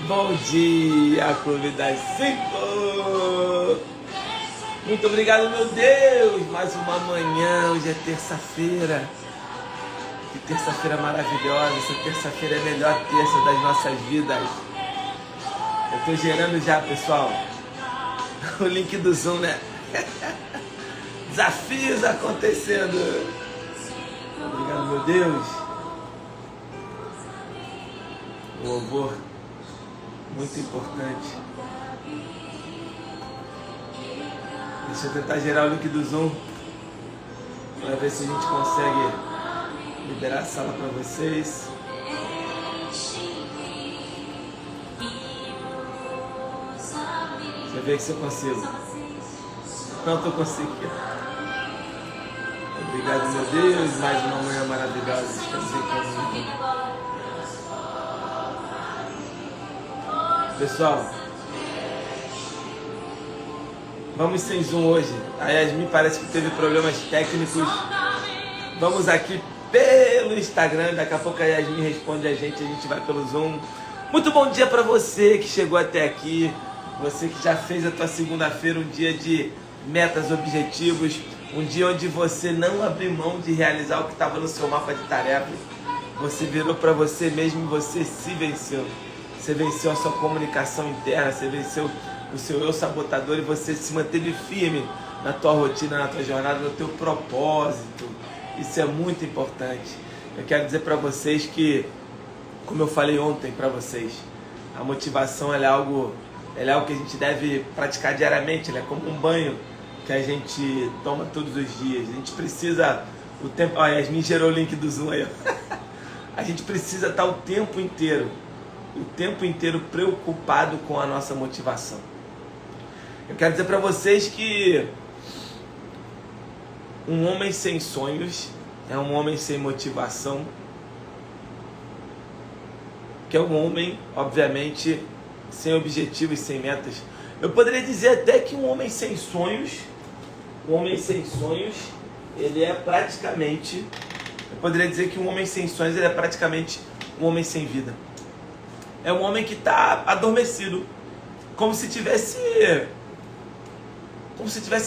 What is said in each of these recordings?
Bom dia, Clube das 5! Muito obrigado, meu Deus! Mais uma manhã, hoje é terça-feira. Que terça-feira maravilhosa! Essa terça-feira é a melhor terça das nossas vidas. Eu tô gerando já, pessoal, o link do Zoom, né? Desafios acontecendo. Obrigado, meu Deus. O louvor, muito importante. Deixa eu tentar gerar o link do Zoom para ver se a gente consegue liberar a sala para vocês. Deixa eu ver se eu consigo. Não estou conseguindo. Obrigado, meu Deus. Mais uma manhã maravilhosa. Estamos em comunhão. Pessoal, vamos sem Zoom hoje. A Yasmin parece que teve problemas técnicos. Vamos aqui pelo Instagram. Daqui a pouco a Yasmin responde a gente vai pelo Zoom. Muito bom dia para você que chegou até aqui. Você que já fez a tua segunda-feira um dia de metas, objetivos. Um dia onde você não abriu mão de realizar o que estava no seu mapa de tarefas. Você virou para você mesmo e você se venceu. Você venceu a sua comunicação interna, você venceu o seu eu sabotador e você se manteve firme na tua rotina, na tua jornada, no teu propósito. Isso é muito importante. Eu quero dizer para vocês que, como eu falei ontem para vocês, a motivação ela é algo que a gente deve praticar diariamente, ela é como um banho que a gente toma todos os dias. A gente precisa, o tempo, a Yasmin gerou o link do Zoom aí. A gente precisa estar o tempo inteiro preocupado com a nossa motivação. Eu quero dizer para vocês que um homem sem sonhos é um homem sem motivação, que é um homem, obviamente, sem objetivos, sem metas. Eu poderia dizer até que um homem sem sonhos, ele é praticamente, eu poderia dizer que um homem sem sonhos, ele é praticamente um homem sem vida. É um homem que está adormecido, como se tivesse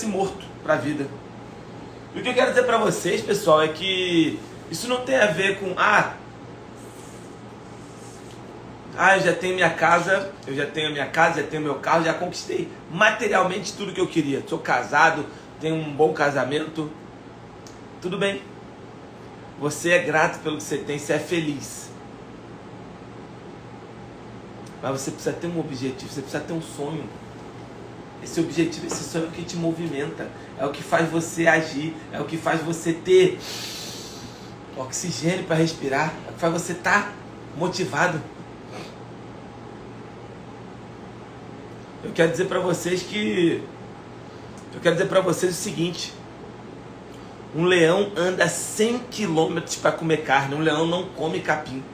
morto para a vida. E o que eu quero dizer para vocês, pessoal, é que isso não tem a ver com eu já tenho minha casa, já tenho meu carro, já conquistei materialmente tudo que eu queria. Sou casado, tenho um bom casamento. Tudo bem. Você é grato pelo que você tem, você é feliz. Mas você precisa ter um objetivo, você precisa ter um sonho. Esse objetivo, esse sonho é o que te movimenta, é o que faz você agir, é o que faz você ter oxigênio para respirar, é o que faz você estar motivado. Eu quero dizer para vocês o seguinte: um leão anda 100 quilômetros para comer carne, um leão não come capim.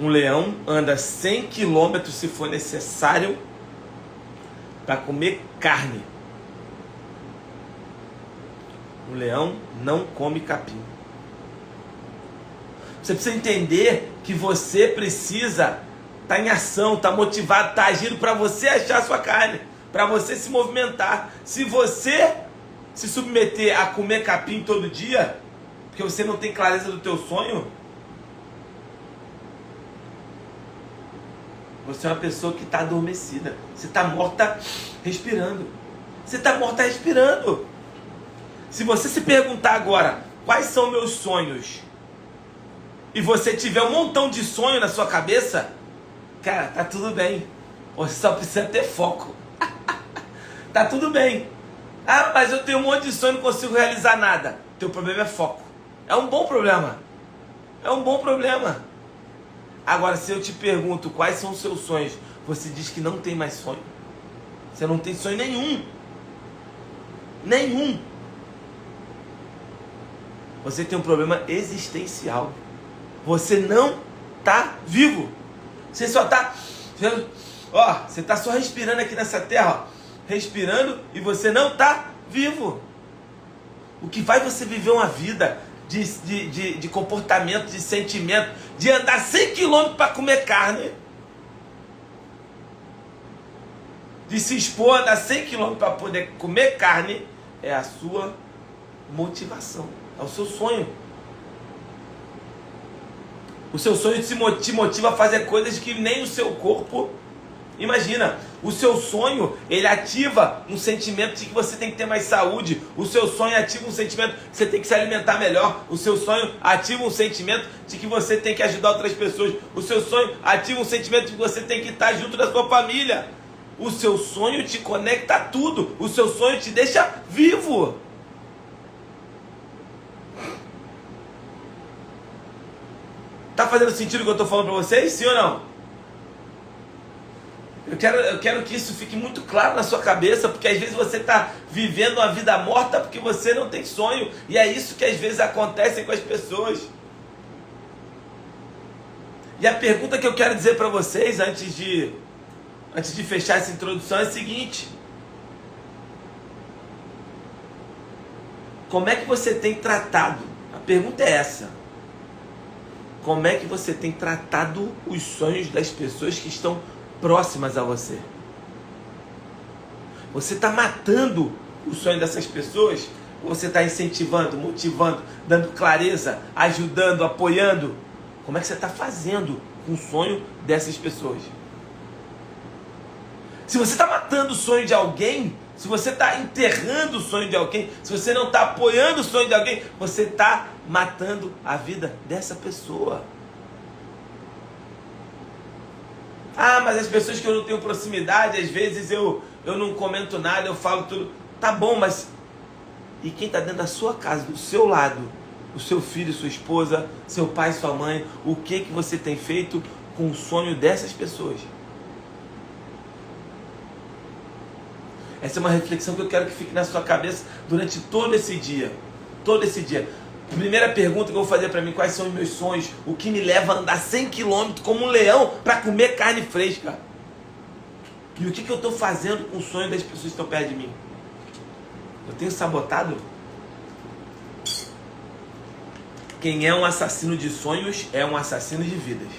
Um leão anda 100 quilômetros se for necessário para comer carne. Um leão não come capim. Você precisa entender que você precisa estar em ação, estar motivado, estar agindo para você achar a sua carne, para você se movimentar. Se você se submeter a comer capim todo dia, porque você não tem clareza do teu sonho, você é uma pessoa que está adormecida. Você está morta respirando. Você está morta respirando. Se você se perguntar agora, quais são meus sonhos? E você tiver um montão de sonho na sua cabeça, cara, tá tudo bem. Você só precisa ter foco. Tá tudo bem. Mas eu tenho um monte de sonho e não consigo realizar nada. Teu problema é foco. É um bom problema. É um bom problema. Agora, se eu te pergunto quais são os seus sonhos, você diz que não tem mais sonho. Você não tem sonho nenhum. Nenhum. Você tem um problema existencial. Você não está vivo. Você só está... você está só respirando aqui nessa terra. Respirando e você não está vivo. O que faz você viver uma vida de comportamento, de sentimento, de andar 100 quilômetros para comer carne, de se expor a andar 100 quilômetros para poder comer carne, é a sua motivação, é o seu sonho. O seu sonho te motiva a fazer coisas que nem o seu corpo imagina. O seu sonho, ele ativa um sentimento de que você tem que ter mais saúde. O seu sonho ativa um sentimento que você tem que se alimentar melhor. O seu sonho ativa um sentimento de que você tem que ajudar outras pessoas. O seu sonho ativa um sentimento de que você tem que estar junto da sua família. O seu sonho te conecta a tudo. O seu sonho te deixa vivo. Tá fazendo sentido o que eu estou falando para vocês? Sim ou não? Eu quero que isso fique muito claro na sua cabeça, porque às vezes você está vivendo uma vida morta porque você não tem sonho. E é isso que às vezes acontece com as pessoas. E a pergunta que eu quero dizer para vocês antes de fechar essa introdução é a seguinte: como é que você tem tratado? A pergunta é essa. Como é que você tem tratado os sonhos das pessoas que estão próximas a você? Você está matando o sonho dessas pessoas? Ou você está incentivando, motivando, dando clareza, ajudando, apoiando? Como é que você está fazendo com o sonho dessas pessoas? Se você está matando o sonho de alguém, se você está enterrando o sonho de alguém, se você não está apoiando o sonho de alguém, você está matando a vida dessa pessoa. Ah, mas as pessoas que eu não tenho proximidade, às vezes eu não comento nada, eu falo tudo. Tá bom, mas e quem está dentro da sua casa, do seu lado? O seu filho, sua esposa, seu pai, sua mãe? O que você tem feito com o sonho dessas pessoas? Essa é uma reflexão que eu quero que fique na sua cabeça durante todo esse dia. Todo esse dia. Primeira pergunta que eu vou fazer para mim: quais são os meus sonhos? O que me leva a andar 100 km como um leão para comer carne fresca? E o que eu estou fazendo com o sonho das pessoas que estão perto de mim? Eu tenho sabotado? Quem é um assassino de sonhos é um assassino de vidas.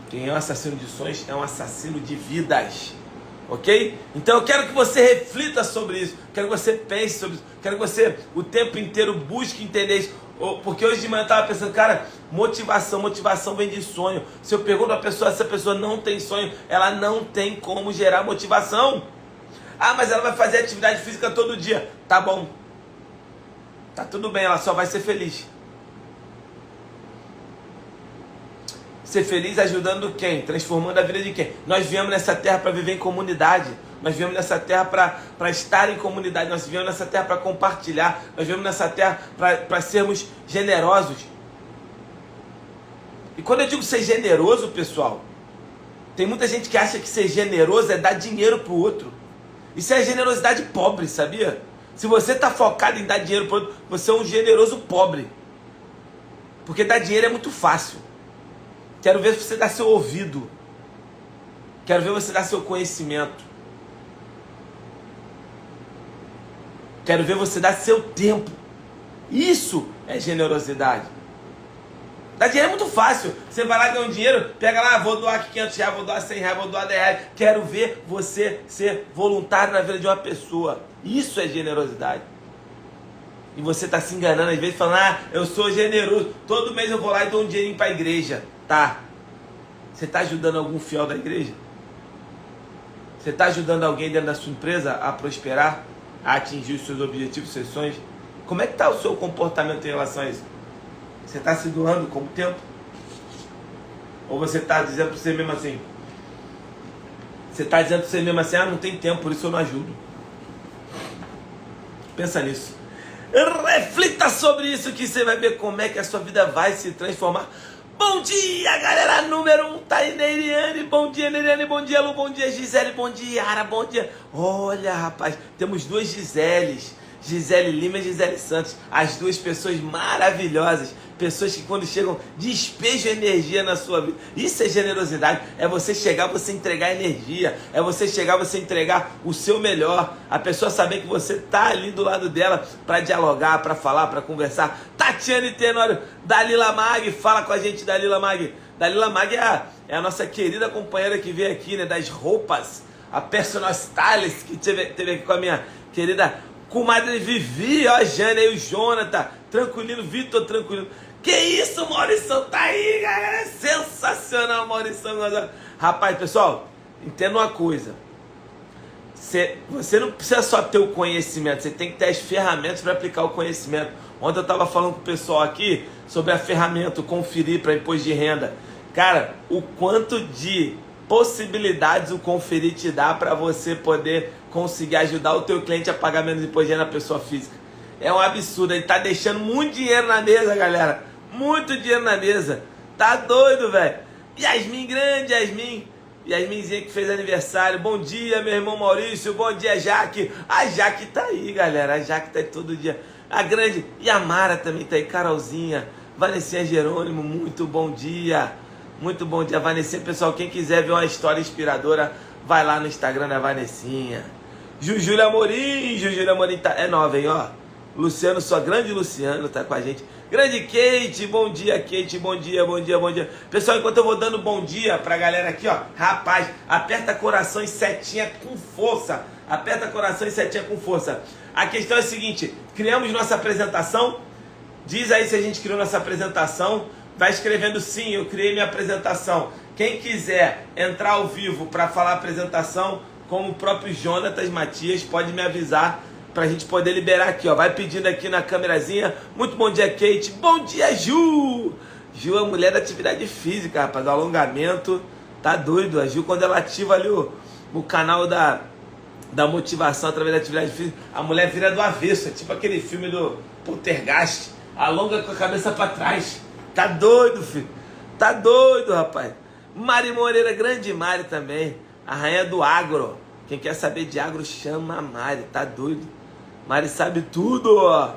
Quem é um assassino de sonhos é um assassino de vidas. Ok? Então eu quero que você reflita sobre isso. Quero que você pense sobre isso. Quero que você o tempo inteiro busque entender isso. Porque hoje de manhã eu estava pensando, cara, motivação vem de sonho. Se eu pergunto a pessoa se a pessoa não tem sonho, ela não tem como gerar motivação. Ah, mas ela vai fazer atividade física todo dia. Tá bom. Tá tudo bem, ela só vai ser feliz. Ser feliz ajudando quem? Transformando a vida de quem? Nós viemos nessa terra para viver em comunidade. Nós viemos nessa terra para estar em comunidade. Nós viemos nessa terra para compartilhar. Nós viemos nessa terra para sermos generosos. E quando eu digo ser generoso, pessoal, tem muita gente que acha que ser generoso é dar dinheiro para o outro. Isso é generosidade pobre, sabia? Se você está focado em dar dinheiro para o outro, você é um generoso pobre. Porque dar dinheiro é muito fácil. Quero ver você dar seu ouvido. Quero ver você dar seu conhecimento. Quero ver você dar seu tempo. Isso é generosidade. Dar dinheiro é muito fácil. Você vai lá e ganha um dinheiro, pega lá, vou doar aqui 500 reais, vou doar 100 reais, vou doar 10 reais. Quero ver você ser voluntário na vida de uma pessoa. Isso é generosidade. E você está se enganando às vezes falando, ah, eu sou generoso. Todo mês eu vou lá e dou um dinheirinho para a igreja. Tá. Você está ajudando algum fiel da igreja? Você está ajudando alguém dentro da sua empresa a prosperar? A atingir os seus objetivos, seus sonhos? Como é que está o seu comportamento em relação a isso? Você está se doando como tempo? Ou você está dizendo para você mesmo assim? Você está dizendo para você mesmo assim, ah, não tem tempo, por isso eu não ajudo. Pensa nisso. Reflita sobre isso que você vai ver como é que a sua vida vai se transformar. Bom dia, galera número 1, tá aí, Neiriane. Bom dia, Neiriane. Bom dia, Lu. Bom dia, Gisele. Bom dia, Yara. Bom dia. Olha, rapaz, temos 2 Giseles. Gisele Lima e Gisele Santos, as duas pessoas maravilhosas, pessoas que quando chegam despejam energia na sua vida. Isso é generosidade, é você chegar, você entregar energia, é você chegar, você entregar o seu melhor, a pessoa saber que você tá ali do lado dela para dialogar, para falar, para conversar. Tatiane Tenório, Dalila Mag, fala com a gente, Dalila Mag. Dalila Mag é a nossa querida companheira que veio aqui, né, das roupas, a personal stylist que teve aqui com a minha querida comadre Vivi, ó, a Jane aí, o Jonathan, tranquilino, Vitor, tranquilino. Que isso, Maurição, tá aí, galera, sensacional, Maurição. Rapaz, pessoal, entenda uma coisa, você não precisa só ter o conhecimento, você tem que ter as ferramentas para aplicar o conhecimento. Ontem eu estava falando com o pessoal aqui sobre a ferramenta Conferir para imposto de renda. Cara, o quanto de possibilidades o Conferir te dá para você poder conseguir ajudar o teu cliente a pagar menos imposto de renda na pessoa física. É um absurdo, ele tá deixando muito dinheiro na mesa, galera. Muito dinheiro na mesa. Tá doido, velho. Yasmin grande, Yasminzinha que fez aniversário. Bom dia, meu irmão Maurício. Bom dia, Jaque. A Jaque tá aí, galera. A Jaque tá aí todo dia. A grande Yamara também tá aí. Carolzinha. Vanessinha Jerônimo, muito bom dia. Muito bom dia, Vanessinha. Pessoal, quem quiser ver uma história inspiradora, vai lá no Instagram da Vanessinha. Jujúlia Amorim. Jujúlia Amorim tá, é nova, hein, ó. Luciano, sua grande Luciano, tá com a gente. Grande Kate, bom dia, Kate, bom dia, bom dia, bom dia. Pessoal, enquanto eu vou dando bom dia pra galera aqui, ó, rapaz, aperta coração e setinha com força. Aperta coração e setinha com força. A questão é a seguinte, criamos nossa apresentação? Diz aí se a gente criou nossa apresentação. Vai escrevendo sim, eu criei minha apresentação. Quem quiser entrar ao vivo para falar a apresentação, como o próprio Jonatas Matias, pode me avisar pra gente poder liberar aqui, ó. Vai pedindo aqui na câmerazinha. Muito bom dia, Kate. Bom dia, Ju. Ju é mulher da atividade física, rapaz, do alongamento. Tá doido. A Ju, quando ela ativa ali o canal da motivação através da atividade física, a mulher vira do avesso. É tipo aquele filme do Poltergeist. Alonga com a cabeça pra trás. Tá doido, filho. Tá doido, rapaz. Mari Moreira, grande Mari também. A rainha do agro. Quem quer saber de agro, chama a Mari. Tá doido. Mari sabe tudo, ó.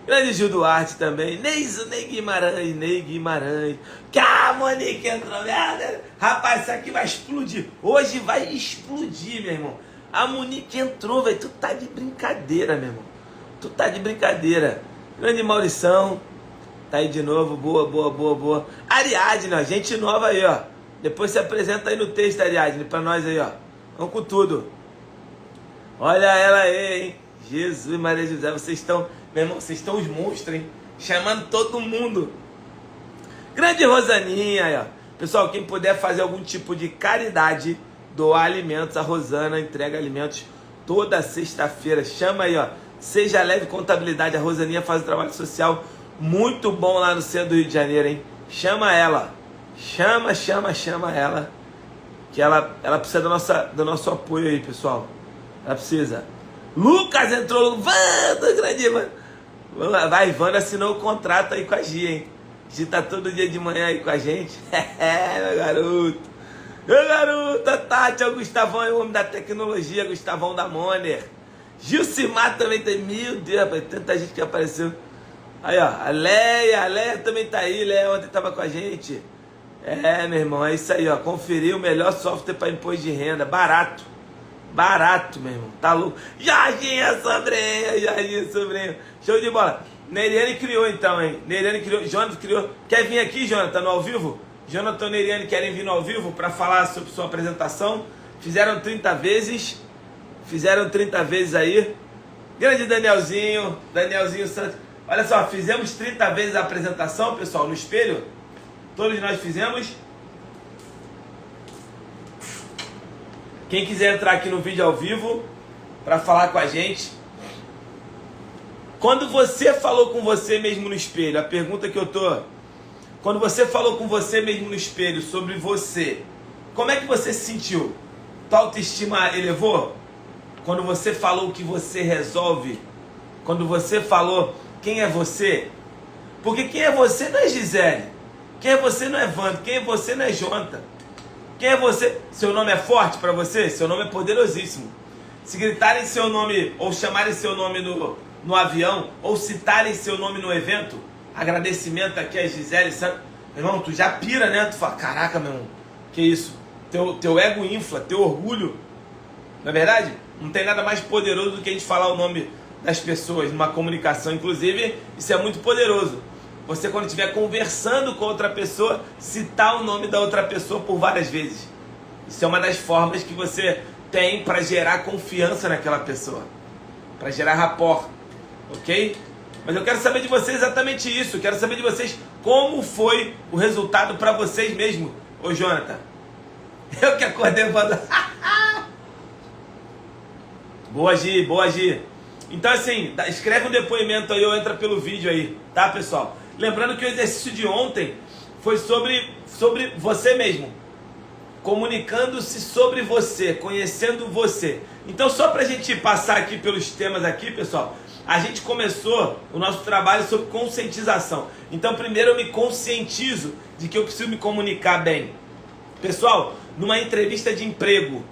Grande Gil Duarte também. Ney Guimarães. Que a Monique entrou. Rapaz, isso aqui vai explodir. Hoje vai explodir, meu irmão. A Monique entrou, velho. Tu tá de brincadeira, meu irmão. Tu tá de brincadeira. Grande Maurição. Tá aí de novo. Boa. Ariadne, ó. Gente nova aí, ó. Depois se apresenta aí no texto, Ariadne, pra nós aí, ó. Vamos com tudo. Olha ela aí, hein? Jesus, Maria José, vocês estão... Meu irmão, vocês estão os monstros, hein? Chamando todo mundo. Grande Rosaninha aí, ó. Pessoal, quem puder fazer algum tipo de caridade, doar alimentos, a Rosana entrega alimentos toda sexta-feira. Chama aí, ó. Seja Leve Contabilidade. A Rosaninha faz um trabalho social muito bom lá no centro do Rio de Janeiro, hein? Chama ela. Chama ela. Que ela precisa do nosso apoio aí, pessoal. Ela precisa. Lucas entrou. Wanda, grande mano. Vai, Wanda assinou o contrato aí com a Gia, hein? Gia tá todo dia de manhã aí com a gente. Meu garoto. Meu garoto, a Tati, o Gustavão é o homem da tecnologia, Gustavão da Moner. Gilcimar também tem. Meu Deus, rapaz, tanta gente que apareceu. Aí, ó, a Leia também tá aí. Leia ontem tava com a gente. É, meu irmão, é isso aí, ó. Conferir o melhor software para imposto de renda. Barato, meu irmão. Tá louco. Jardim Sobrinho. Show de bola. Neiriane criou então, hein? Neiriane criou. Jonathan criou. Quer vir aqui, Jonathan, no ao vivo? Jonathan e Neiriane querem vir no ao vivo para falar sobre sua apresentação. Fizeram 30 vezes. Aí. Grande Danielzinho Santos. Olha só, fizemos 30 vezes a apresentação, pessoal, no espelho. Todos nós fizemos. Quem quiser entrar aqui no vídeo ao vivo para falar com a gente. Quando você falou com você mesmo no espelho, a pergunta que eu tô... Quando você falou com você mesmo no espelho sobre você, como é que você se sentiu? Tua autoestima elevou? Quando você falou o que você resolve? Quando você falou quem é você? Porque quem é você não é Gisele. Quem é você não é Wanda, quem é você não é Jonathan. Quem é você? Seu nome é forte para você? Seu nome é poderosíssimo. Se gritarem seu nome ou chamarem seu nome no avião ou citarem seu nome no evento, agradecimento aqui a Gisele Santos, meu irmão, tu já pira, né? Tu fala, caraca, meu irmão, que isso? Teu ego infla, teu orgulho. Não é verdade? Não tem nada mais poderoso do que a gente falar o nome das pessoas numa comunicação. Inclusive, isso é muito poderoso. Você, quando estiver conversando com outra pessoa, citar o nome da outra pessoa por várias vezes. Isso é uma das formas que você tem para gerar confiança naquela pessoa, para gerar rapport, ok? Mas eu quero saber de vocês exatamente isso. Eu quero saber de vocês como foi o resultado para vocês mesmo. Ô, Jonathan, eu que acordei falando... Boa, Gi, boa, Gi. Então, assim, escreve um depoimento aí ou entra pelo vídeo aí, tá, pessoal? Lembrando que o exercício de ontem foi sobre você mesmo. Comunicando-se sobre você, conhecendo você. Então, só pra gente passar aqui pelos temas aqui, pessoal, a gente começou o nosso trabalho sobre conscientização. Então, primeiro eu me conscientizo de que eu preciso me comunicar bem. Pessoal, numa entrevista de emprego,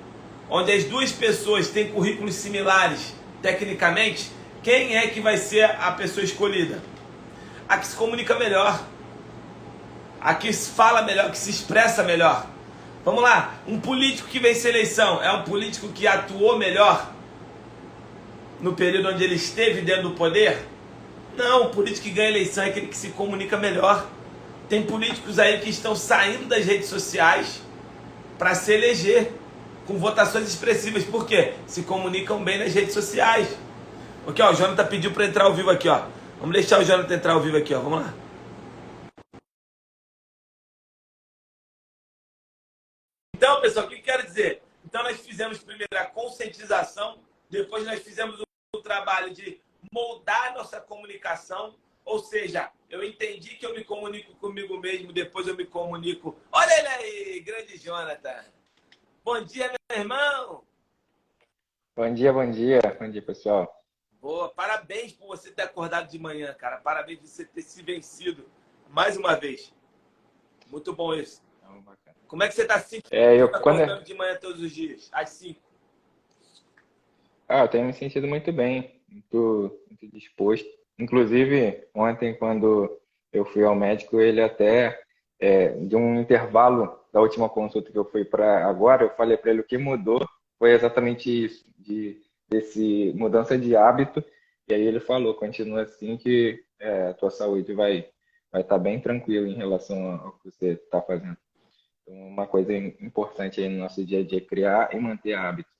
onde as duas pessoas têm currículos similares, tecnicamente, quem é que vai ser a pessoa escolhida? A que se comunica melhor, a que se fala melhor, que se expressa melhor. Vamos lá, um político que vence a eleição é um político que atuou melhor no período onde ele esteve dentro do poder? Não, o político que ganha a eleição é aquele que se comunica melhor. Tem políticos aí que estão saindo das redes sociais para se eleger com votações expressivas. Por quê? Se comunicam bem nas redes sociais. Ok, ó, o Jonathan pediu para entrar ao vivo aqui, ó. Vamos deixar o Jonathan entrar ao vivo aqui, ó. Vamos lá. Então, pessoal, o que eu quero dizer? Então, nós fizemos primeiro a conscientização, depois nós fizemos o trabalho de moldar nossa comunicação, ou seja, eu entendi que eu me comunico comigo mesmo, depois eu me comunico... Olha ele aí, grande Jonathan. Bom dia, meu irmão. Bom dia, bom dia. Bom dia, pessoal. Boa, parabéns por você ter acordado de manhã, cara. Parabéns por você ter se vencido mais uma vez. Muito bom isso. Como é que você está se sentindo acordando de manhã todos os dias, às 5? Eu tenho me sentido muito bem, muito disposto. Inclusive, ontem, quando eu fui ao médico, ele até, de um intervalo da última consulta que eu fui para agora, eu falei para ele o que mudou foi exatamente isso, desse mudança de hábito. E aí ele falou, continua assim que a tua saúde vai estar bem tranquila em relação ao que você está fazendo. Então, uma coisa importante aí no nosso dia a dia é criar e manter hábitos.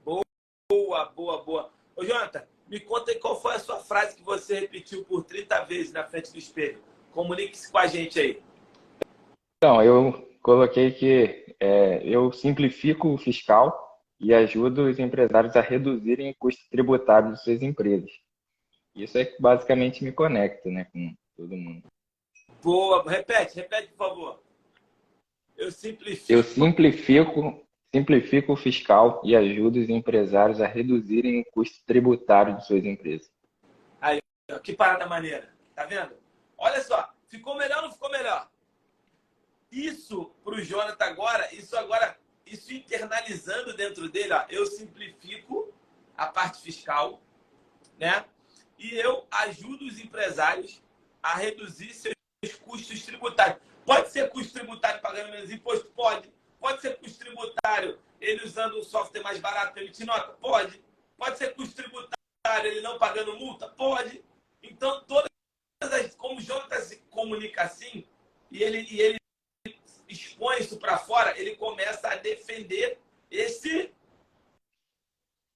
Boa, boa, boa. Ô, Jonathan, me conta aí qual foi a sua frase que você repetiu por 30 vezes na frente do espelho. Comunique-se com a gente aí. Então, eu coloquei que eu simplifico o fiscal e ajudo os empresários a reduzirem o custo tributário de suas empresas. Isso é que basicamente me conecta, né, com todo mundo. Boa, repete, por favor. Eu simplifico o fiscal e ajudo os empresários a reduzirem o custo tributário de suas empresas. Aí, que parada maneira. Tá vendo? Olha só, ficou melhor ou não ficou melhor? Isso para o Jonathan agora, isso internalizando dentro dele, ó, eu simplifico a parte fiscal, né? E eu ajudo os empresários a reduzir seus custos tributários. Pode ser custo tributário pagando menos imposto? Pode. Pode ser custo tributário ele usando um software mais barato para emitir nota? Pode. Pode ser custo tributário ele não pagando multa? Pode. Então, como o Jonathan se comunica assim, e ele expõe isso para fora, ele começa a defender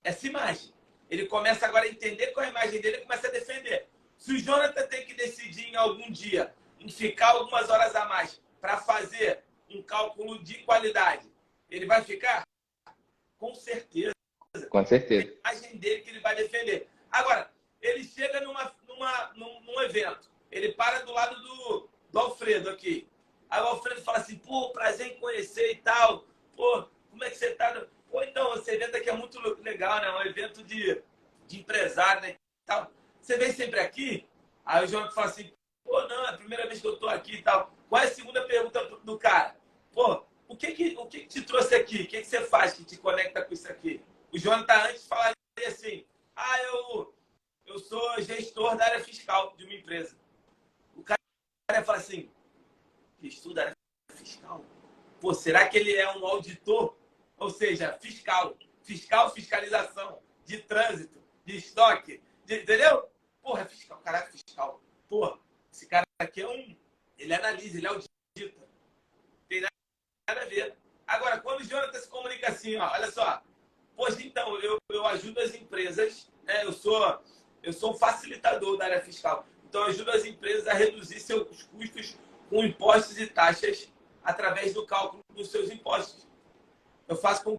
essa imagem. Ele começa agora a entender qual é a imagem dele e começa a defender. Se o Jonathan tem que decidir em algum dia em ficar algumas horas a mais para fazer um cálculo de qualidade, ele vai ficar? Com certeza. Com certeza. É a imagem dele que ele vai defender. Agora, ele chega num evento, ele para do lado do Alfredo aqui. Aí o Alfredo fala assim, pô, prazer em conhecer e tal. Pô, como é que você tá? Pô, então, esse evento aqui é muito legal, né? Um evento de empresário, né? Tal. Você vem sempre aqui? Aí o Jonathan fala assim, pô, não, é a primeira vez que eu tô aqui e tal. Qual é a segunda pergunta do cara? Pô, o que te trouxe aqui? O que você faz que te conecta com isso aqui? O Jonathan antes falaria assim, eu sou gestor da área fiscal de uma empresa. O cara fala assim, gestor da área fiscal? Pô, será que ele é um auditor? Ou seja, fiscal. Fiscal, fiscalização de trânsito, de estoque, entendeu? Porra, é fiscal, caraca, fiscal. Porra, esse cara aqui é um... Ele analisa, ele audita. Tem nada a ver. Agora, quando o Jonathan se comunica assim, ó, olha só. Pois então, eu ajudo as empresas, né? Eu sou um facilitador da área fiscal. Então, eu ajudo as empresas a reduzir seus custos com impostos e taxas através do cálculo dos seus impostos. Eu faço com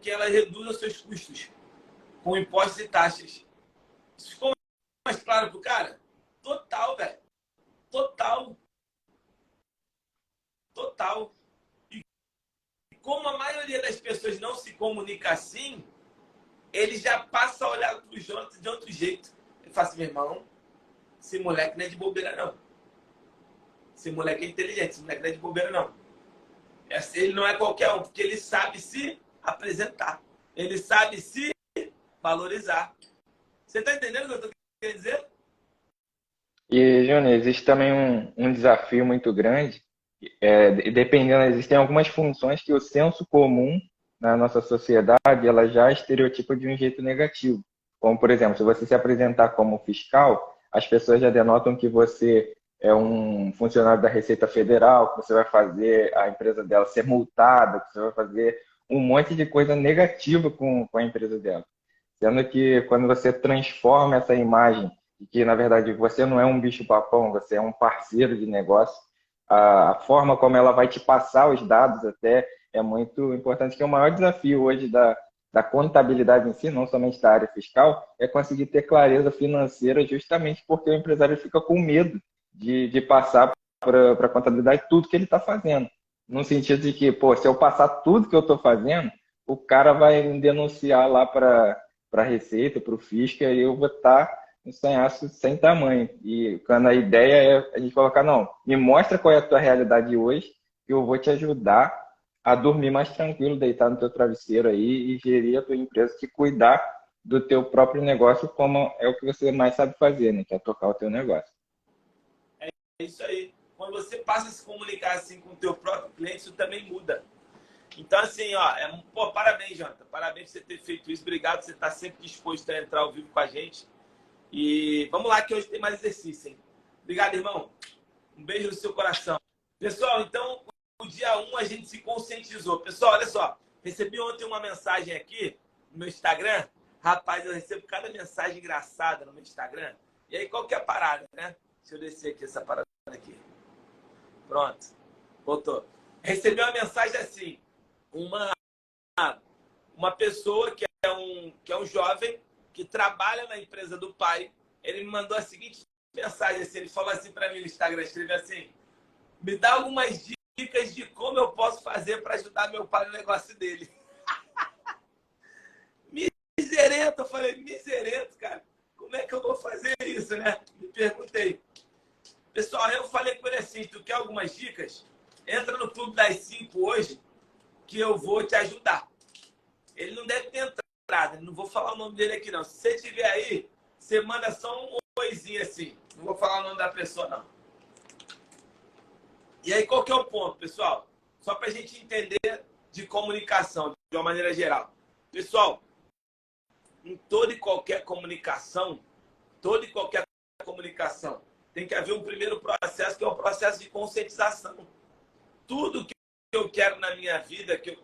que ela reduza seus custos com impostos e taxas. Isso ficou mais claro pro cara? Total, velho. Total. Total. E como a maioria das pessoas não se comunica assim, ele já passa a olhar pro Jonathan de outro jeito. Ele fala assim, meu irmão, esse moleque não é de bobeira, não. Esse moleque é inteligente, esse moleque não é de bobeira, não. Ele não é qualquer um, porque ele sabe se apresentar. Ele sabe se valorizar. Você está entendendo o que eu estou querendo dizer? E, Júnior, existe também um desafio muito grande. Dependendo, existem algumas funções que o senso comum na nossa sociedade ela já estereotipa de um jeito negativo. Como, por exemplo, se você se apresentar como fiscal, as pessoas já denotam que você é um funcionário da Receita Federal, que você vai fazer a empresa dela ser multada, que você vai fazer um monte de coisa negativa com a empresa dela. Sendo que quando você transforma essa imagem de que, na verdade, você não é um bicho-papão, você é um parceiro de negócio, a forma como ela vai te passar os dados até é muito importante, que é o maior desafio hoje da contabilidade em si, não somente da área fiscal, é conseguir ter clareza financeira justamente porque o empresário fica com medo de passar para a contabilidade tudo que ele está fazendo. No sentido de que, pô, se eu passar tudo que eu estou fazendo, o cara vai me denunciar lá para a Receita, para o Fisco, e eu vou estar um sanhaço sem tamanho. E quando a ideia é a gente colocar, não, me mostra qual é a tua realidade hoje, que eu vou te ajudar a dormir mais tranquilo, deitar no teu travesseiro aí e gerir a tua empresa, que cuidar do teu próprio negócio, como é o que você mais sabe fazer, né? Que é tocar o teu negócio. É isso aí. Quando você passa a se comunicar assim com o teu próprio cliente, isso também muda. Então, assim, ó, pô, parabéns, Jonathan. Parabéns por você ter feito isso. Obrigado por você estar sempre disposto a entrar ao vivo com a gente. E vamos lá, que hoje tem mais exercício, hein? Obrigado, irmão. Um beijo no seu coração. Pessoal, então, no dia 1 a gente se conscientizou. Pessoal, olha só. Recebi ontem uma mensagem aqui no meu Instagram. Rapaz, eu recebo cada mensagem engraçada no meu Instagram. E aí, qual que é a parada, né? Deixa eu descer aqui essa parada aqui. Pronto. Voltou. Recebi uma mensagem assim. Uma pessoa que é um jovem que trabalha na empresa do pai, ele me mandou a seguinte mensagem, assim, ele falou assim para mim no Instagram, escreveu assim, me dá algumas dicas de como eu posso fazer para ajudar meu pai no negócio dele. Miserento, eu falei, miserento, cara, como é que eu vou fazer isso, né? Me perguntei. Pessoal, eu falei com ele assim, tu quer algumas dicas? Entra no Clube das 5 hoje, que eu vou te ajudar. Ele não deve ter entrado, não vou falar o nome dele aqui não. Se você estiver aí, você manda só um oizinho assim. Não vou falar o nome da pessoa não. E aí, qual que é o ponto, pessoal? Só para a gente entender de comunicação, de uma maneira geral. Pessoal, em toda e qualquer comunicação, tem que haver um primeiro processo, que é o processo de conscientização. Tudo que eu quero na minha vida, que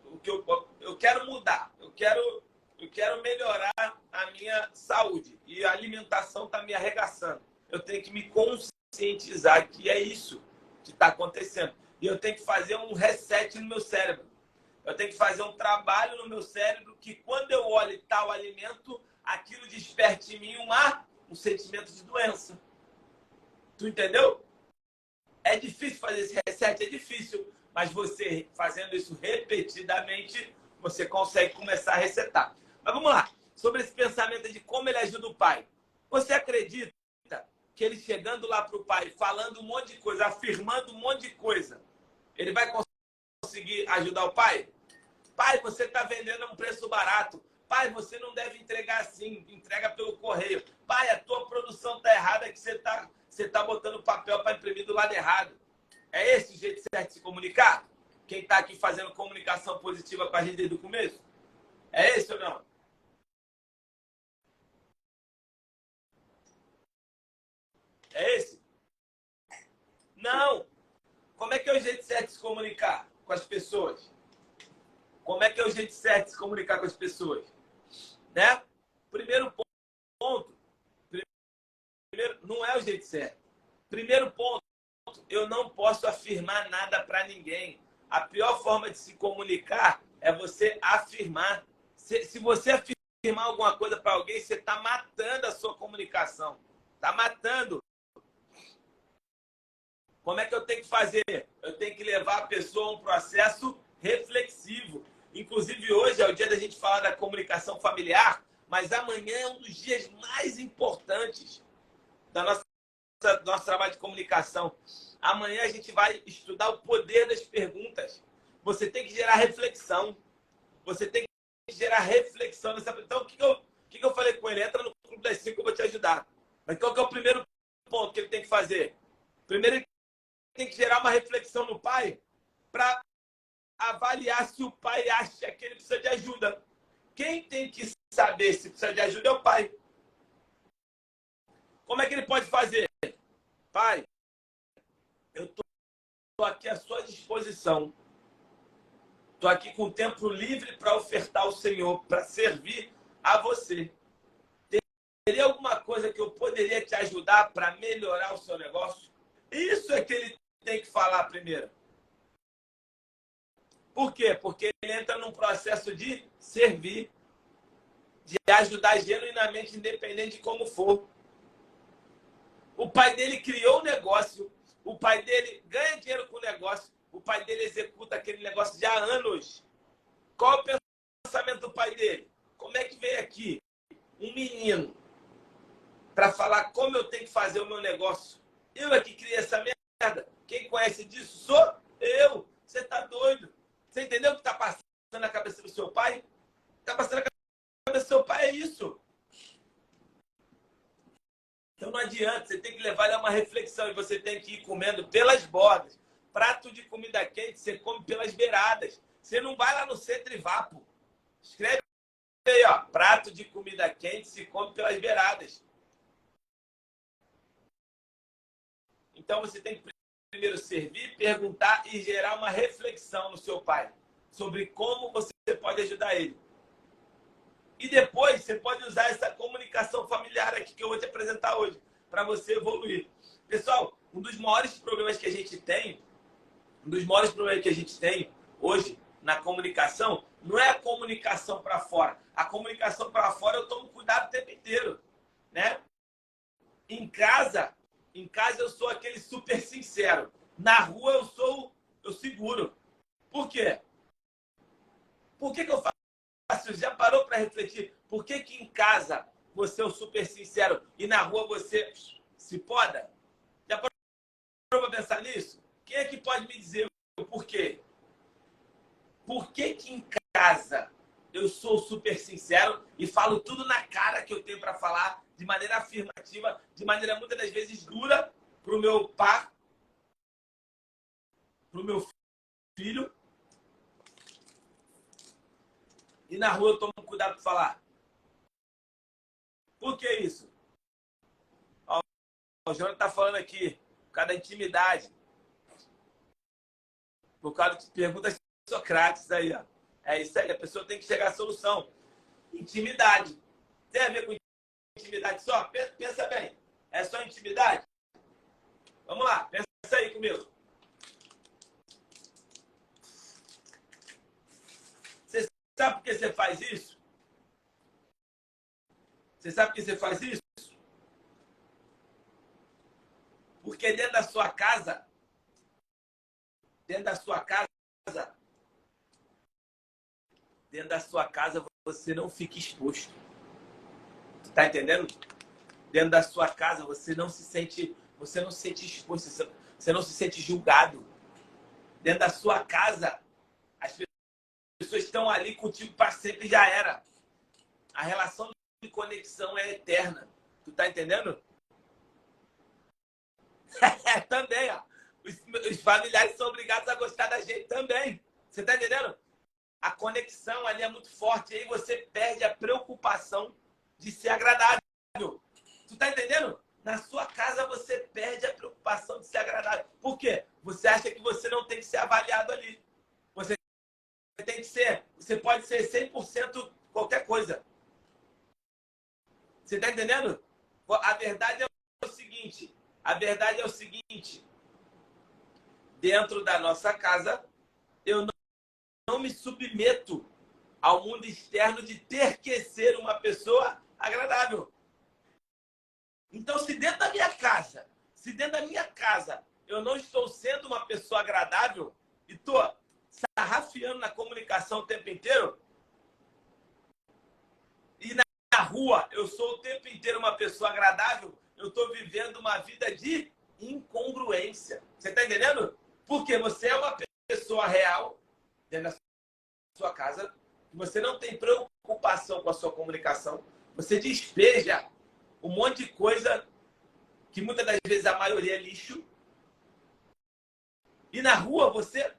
eu quero mudar, eu quero melhorar a minha saúde e a alimentação está me arregaçando. Eu tenho que me conscientizar que é isso que está acontecendo. E eu tenho que fazer um reset no meu cérebro. Eu tenho que fazer um trabalho no meu cérebro que quando eu olho tal alimento, aquilo desperte em mim um sentimento de doença. Tu entendeu? É difícil fazer esse reset? É difícil. Mas você, fazendo isso repetidamente, você consegue começar a resetar. Mas vamos lá. Sobre esse pensamento de como ele ajuda o pai. Você acredita que ele chegando lá para o pai, falando um monte de coisa, afirmando um monte de coisa, ele vai conseguir ajudar o pai? Pai, você está vendendo a um preço barato. Pai, você não deve entregar assim, entrega pelo correio. Pai, a tua produção está errada, que você tá botando papel para imprimir do lado errado. É esse o jeito certo de se comunicar? Quem está aqui fazendo comunicação positiva com a gente desde o começo? É esse ou não? É esse? Não! Como é que é o jeito certo de se comunicar com as pessoas? Como é que é o jeito certo de se comunicar com as pessoas? Né? Primeiro ponto, não é o jeito certo. Primeiro ponto, eu não posso afirmar nada para ninguém. A pior forma de se comunicar é você afirmar. Se você afirmar alguma coisa para alguém, você está matando a sua comunicação. Está matando. Como é que eu tenho que fazer? Eu tenho que levar a pessoa a um processo reflexivo. Inclusive, hoje é o dia da gente falar da comunicação familiar, mas amanhã é um dos dias mais importantes do nosso trabalho de comunicação. Amanhã a gente vai estudar o poder das perguntas. Você tem que gerar reflexão. Você tem que gerar reflexão nessa. Então, o que eu falei com ele? Entra no Clube das 5 que eu vou te ajudar. Mas qual que é o primeiro ponto que ele tem que fazer? Primeiro, ele tem que gerar uma reflexão no pai para avaliar se o pai acha que ele precisa de ajuda. Quem tem que saber se precisa de ajuda é o pai. Como é que ele pode fazer? Pai, eu estou aqui à sua disposição. Estou aqui com o tempo livre para ofertar ao Senhor, para servir a você. Teria alguma coisa que eu poderia te ajudar para melhorar o seu negócio? Isso é que ele tem que falar primeiro. Por quê? Porque ele entra num processo de servir, de ajudar genuinamente, independente de como for. O pai dele criou o negócio, o pai dele ganha dinheiro com o negócio, o pai dele executa aquele negócio já há anos. Qual é o pensamento do pai dele? Como é que veio aqui um menino para falar como eu tenho que fazer o meu negócio? Eu é que criei essa merda. Quem conhece disso sou eu. Você está doido? Você entendeu o que está passando na cabeça do seu pai? Está passando na cabeça do seu pai, é isso. Então não adianta, você tem que levar ele a uma reflexão e você tem que ir comendo pelas bordas. Prato de comida quente, você come pelas beiradas. Você não vai lá no centro e vapo. Escreve aí, ó. Prato de comida quente se come pelas beiradas. Então você tem que primeiro servir, perguntar e gerar uma reflexão no seu pai sobre como você pode ajudar ele. E depois você pode usar essa comunicação familiar aqui que eu vou te apresentar hoje para você evoluir. Pessoal, um dos maiores problemas que a gente tem hoje na comunicação não é a comunicação para fora. A comunicação para fora eu tomo cuidado o tempo inteiro, né? Em casa eu sou aquele super sincero. Na rua eu seguro. Por quê? Por que eu faço? Já parou para refletir? Por que em casa você é o super sincero e na rua você se poda? Já parou para pensar nisso? Quem é que pode me dizer o porquê? Por que em casa eu sou super sincero e falo tudo na cara que eu tenho para falar, de maneira afirmativa, de maneira muitas das vezes dura para o meu par, para o meu filho, e na rua eu tomo cuidado para falar? Por que isso? Ó, o João está falando aqui, por causa da intimidade. Por causa de perguntas Socrates aí, ó. É isso aí, a pessoa tem que chegar à solução. Intimidade. Tem a ver com intimidade só? Pensa bem. É só intimidade? Vamos lá, pensa aí comigo. Você sabe por que você faz isso? Você sabe por que você faz isso? Porque dentro da sua casa, você não fica exposto. Tu tá entendendo? Dentro da sua casa você não se sente exposto, você não se sente julgado. Dentro da sua casa, as pessoas estão ali contigo para sempre e já era. A relação de conexão é eterna. Tu tá entendendo? Também, ó. Os familiares são obrigados a gostar da gente também. Você tá entendendo? A conexão ali é muito forte. E aí você perde a preocupação de ser agradável. Tu tá entendendo? Na sua casa você perde a preocupação de ser agradável. Por quê? Você acha que você não tem que ser avaliado ali. Você tem que ser. Você pode ser 100% qualquer coisa. Você tá entendendo? A verdade é o seguinte. A verdade é o seguinte. Dentro da nossa casa, eu não me submeto ao mundo externo de ter que ser uma pessoa agradável. Então, se dentro da minha casa, eu não estou sendo uma pessoa agradável e estou sarrafiando na comunicação o tempo inteiro, e na rua eu sou o tempo inteiro uma pessoa agradável, eu estou vivendo uma vida de incongruência. Você está entendendo? Porque você é uma pessoa real dentro da sua casa, você não tem preocupação com a sua comunicação, você despeja um monte de coisa que muitas das vezes a maioria é lixo. E na rua você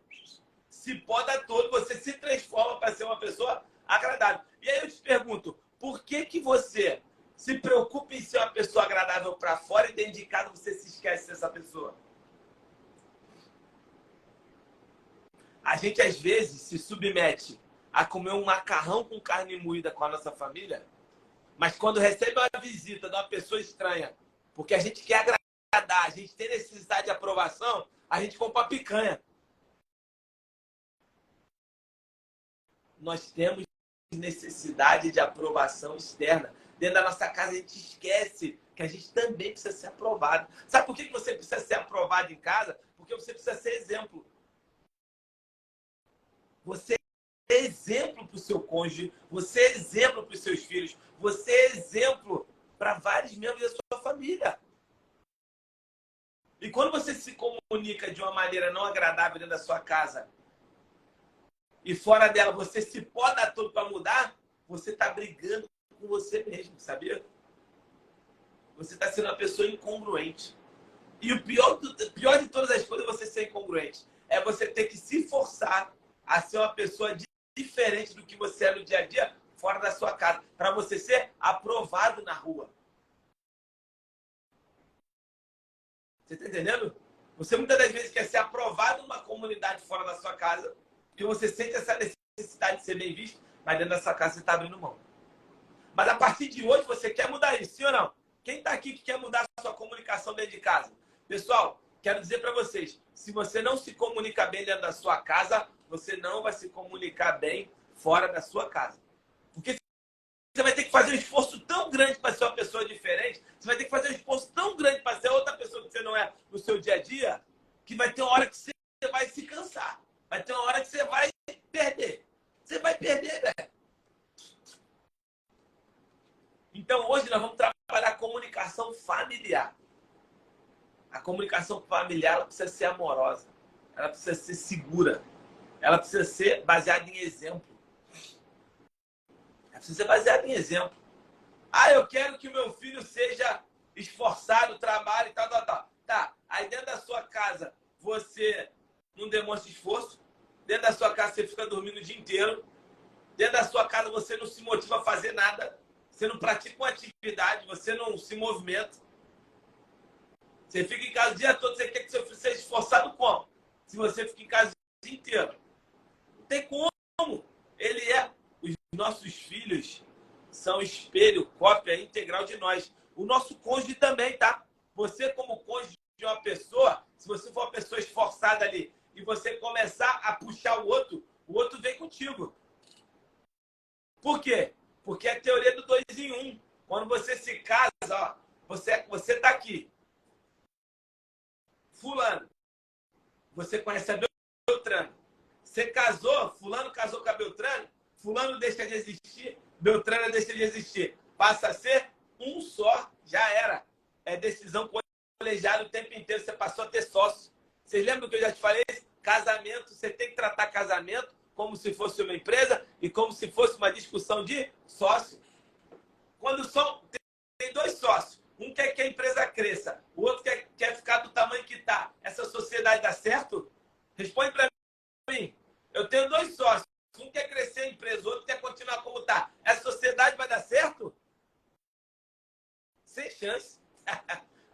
se poda todo, você se transforma para ser uma pessoa agradável. E aí eu te pergunto, por que que você se preocupa em ser uma pessoa agradável para fora e dentro de casa você se esquece dessa pessoa? A gente às vezes se submete a comer um macarrão com carne moída com a nossa família, mas quando recebe uma visita de uma pessoa estranha, porque a gente quer agradar, a gente tem necessidade de aprovação, a gente compra picanha. Nós temos necessidade de aprovação externa. Dentro da nossa casa, a gente esquece que a gente também precisa ser aprovado. Sabe por que você precisa ser aprovado em casa? Porque você precisa ser exemplo. Você é exemplo para o seu cônjuge, você é exemplo para os seus filhos, você é exemplo para vários membros da sua família. E quando você se comunica de uma maneira não agradável dentro da sua casa e fora dela você se poda todo para mudar, você está brigando com você mesmo, sabia? Você está sendo uma pessoa incongruente. E o pior de todas as coisas é você ser incongruente. É você ter que se forçar a ser uma pessoa diferente do que você é no dia a dia, fora da sua casa, para você ser aprovado na rua. Você está entendendo? Você muitas das vezes quer ser aprovado numa comunidade fora da sua casa, porque você sente essa necessidade de ser bem visto, mas dentro da sua casa você está abrindo mão. Mas a partir de hoje você quer mudar isso, sim ou não? Quem está aqui que quer mudar a sua comunicação dentro de casa? Pessoal, quero dizer para vocês, se você não se comunica bem dentro da sua casa, você não vai se comunicar bem fora da sua casa. Porque você vai ter que fazer um esforço tão grande para ser uma pessoa diferente, você vai ter que fazer um esforço tão grande para ser outra pessoa que você não é no seu dia a dia, que vai ter uma hora que você vai se cansar. Vai ter uma hora que você vai perder. Você vai perder, velho. Então, hoje nós vamos trabalhar a comunicação familiar. A comunicação familiar ela precisa ser amorosa. Ela precisa ser segura. Ela precisa ser baseada em exemplo. Ela precisa ser baseada em exemplo. Ah, eu quero que o meu filho seja esforçado, trabalhe e tal, tal, tal. Tá, aí dentro da sua casa você não demonstra esforço. Dentro da sua casa você fica dormindo o dia inteiro. Dentro da sua casa você não se motiva a fazer nada. Você não pratica uma atividade, você não se movimenta. Você fica em casa o dia todo, você quer que seu filho seja esforçado como? Se você fica em casa o dia inteiro. Não tem como. Ele é. Os nossos filhos são espelho, cópia integral de nós. O nosso cônjuge também, tá? Você como cônjuge de uma pessoa, se você for uma pessoa esforçada ali e você começar a puxar o outro vem contigo. Por quê? Porque é a teoria do 2 em 1. Quando você se casa, ó, você tá aqui. Fulano, você conhece a Beltrano. Você casou, fulano casou com a Beltrano, fulano deixa de existir, Beltrano deixa de existir. Passa a ser um só, já era. É decisão colegiada o tempo inteiro, você passou a ter sócio. Vocês lembram que eu já te falei? Casamento, você tem que tratar casamento como se fosse uma empresa e como se fosse uma discussão de sócio. quando tem dois sócios, um quer que a empresa cresça, o outro quer ficar do tamanho que está, essa sociedade dá certo? Responde para mim. Eu tenho dois sócios, um quer crescer a empresa, o outro quer continuar como está. Essa sociedade vai dar certo? Sem chance.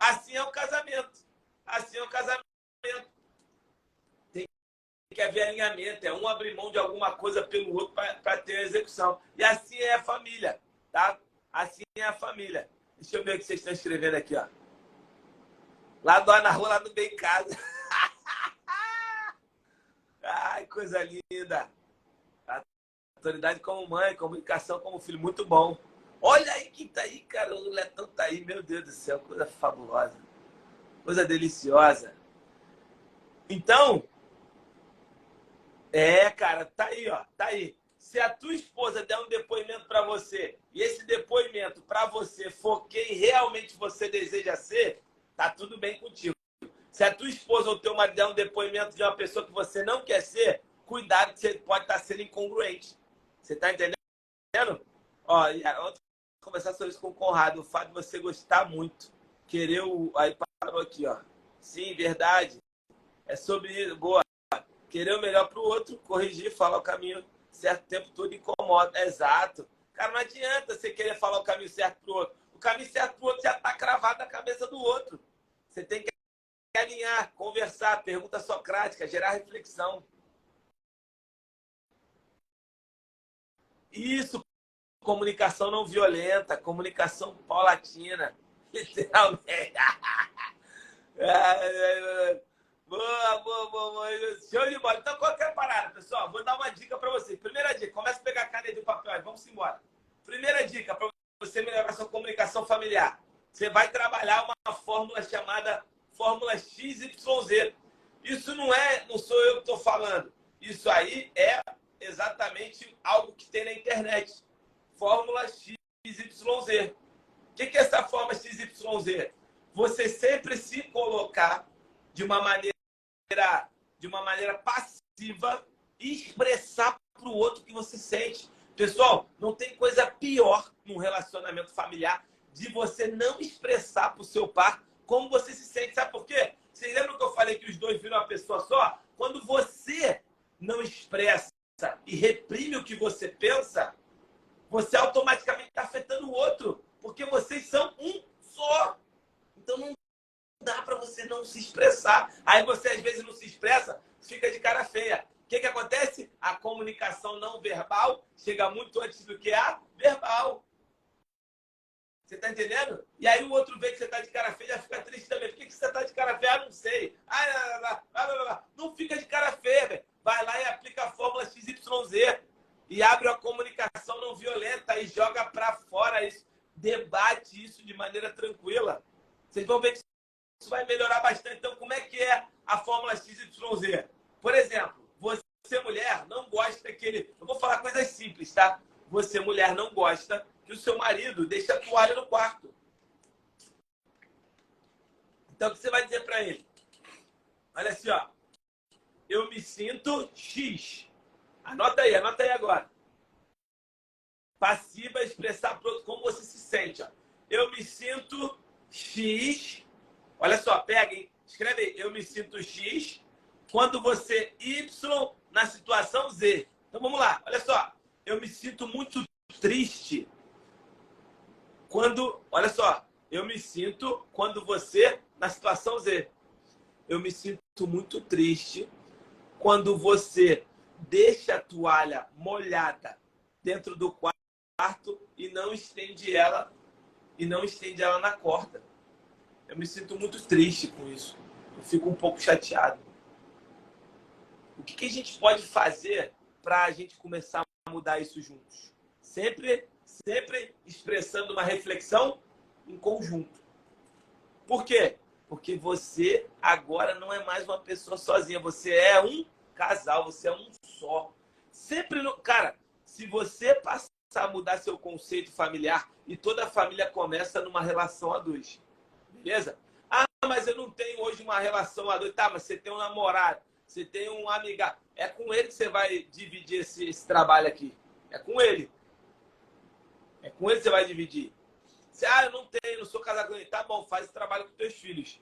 Assim é o casamento. Assim é o casamento. Tem que haver alinhamento. É um abrir mão de alguma coisa pelo outro para ter a execução. E assim é a família, tá? Assim é a família. Deixa eu ver o que vocês estão escrevendo aqui, ó. Lá do na rua, lá do Bem Casa. Ai, coisa linda. Autoridade como mãe, comunicação como filho. Muito bom. Olha aí quem tá aí, cara. O Letão tá aí. Meu Deus do céu. Coisa fabulosa. Coisa deliciosa. Então, cara, tá aí, ó. Tá aí. Se a tua esposa der um depoimento para você e esse depoimento para você for quem realmente você deseja ser, tá tudo bem contigo. Se a tua esposa ou teu marido der um depoimento de uma pessoa que você não quer ser, cuidado que você pode estar sendo incongruente. Você tá entendendo? Ó, ontem eu conversar sobre isso com o Conrado, o fato de você gostar muito, querer o... Aí parou aqui, ó. Sim, verdade. É sobre isso. Boa. Querer o melhor para o outro, corrigir, falar o caminho certo o tempo todo incomoda. Exato. Cara, não adianta você querer falar o caminho certo para o outro. O caminho certo para o outro já está cravado na cabeça do outro. Você tem que alinhar, conversar, pergunta socrática, gerar reflexão. Isso, comunicação não violenta, comunicação paulatina. Literalmente. Boa. Show de bola. Então, qualquer parada, pessoal, vou dar uma dica para vocês. Primeira dica, começa a pegar a caneta e o papel. Vamos embora. Primeira dica para você melhorar sua comunicação familiar. Você vai trabalhar uma fórmula chamada fórmula XYZ. Isso não sou eu que estou falando. Isso aí é exatamente algo que tem na internet. Fórmula XYZ. O que é essa fórmula XYZ? Você sempre se colocar de uma maneira passiva e expressar para o outro o que você sente. Pessoal, não tem coisa pior num relacionamento familiar de você não expressar para o seu par como você se sente. Sabe por quê? Vocês lembram que eu falei que os dois viram uma pessoa só? Quando você não expressa e reprime o que você pensa, você automaticamente está afetando o outro, porque vocês são um só. Então não dá para você não se expressar. Aí você às vezes não se expressa, fica de cara feia. O que acontece? A comunicação não verbal chega muito antes do que a verbal. Você tá entendendo? E aí o outro vê que você tá de cara feia, já fica triste também. Por que você tá de cara feia? Ah, não sei. Não fica de cara feia, velho. Vai lá e aplica a fórmula XYZ e abre uma comunicação não violenta e joga para fora isso. Debate isso de maneira tranquila. Vocês vão ver que isso vai melhorar bastante. Então, como é que é a fórmula XYZ? Por exemplo, você, mulher, não gosta que ele... Eu vou falar coisas simples, tá? Você, mulher, não gosta que o seu marido deixe a toalha no quarto. Então, o que você vai dizer para ele? Olha assim, ó. Eu me sinto X. Anota aí agora. Passiva, expressar para o outro como você se sente. Ó. Eu me sinto X. Olha só, pega, hein? Escreve aí. Eu me sinto X quando você Y na situação Z. Então, vamos lá. Olha só. Eu me sinto muito triste quando... Olha só. Eu me sinto quando você na situação Z. Eu me sinto muito triste quando você deixa a toalha molhada dentro do quarto e não estende ela na corda. Eu me sinto muito triste com isso. Eu fico um pouco chateado. O que a gente pode fazer para a gente começar a mudar isso juntos? Sempre expressando uma reflexão em conjunto. Por quê? Porque você agora não é mais uma pessoa sozinha. Você é um casal, você é um só. Cara, se você passar a mudar seu conceito familiar e toda a família começa numa relação a dois. Beleza? Ah, mas eu não tenho hoje uma relação a dois. Tá, mas você tem um namorado, você tem um amiga. É com ele que você vai dividir esse trabalho aqui. É com ele. É com ele que você vai dividir. Eu não tenho, não sou casado com ele. Tá bom, faz esse trabalho com teus filhos.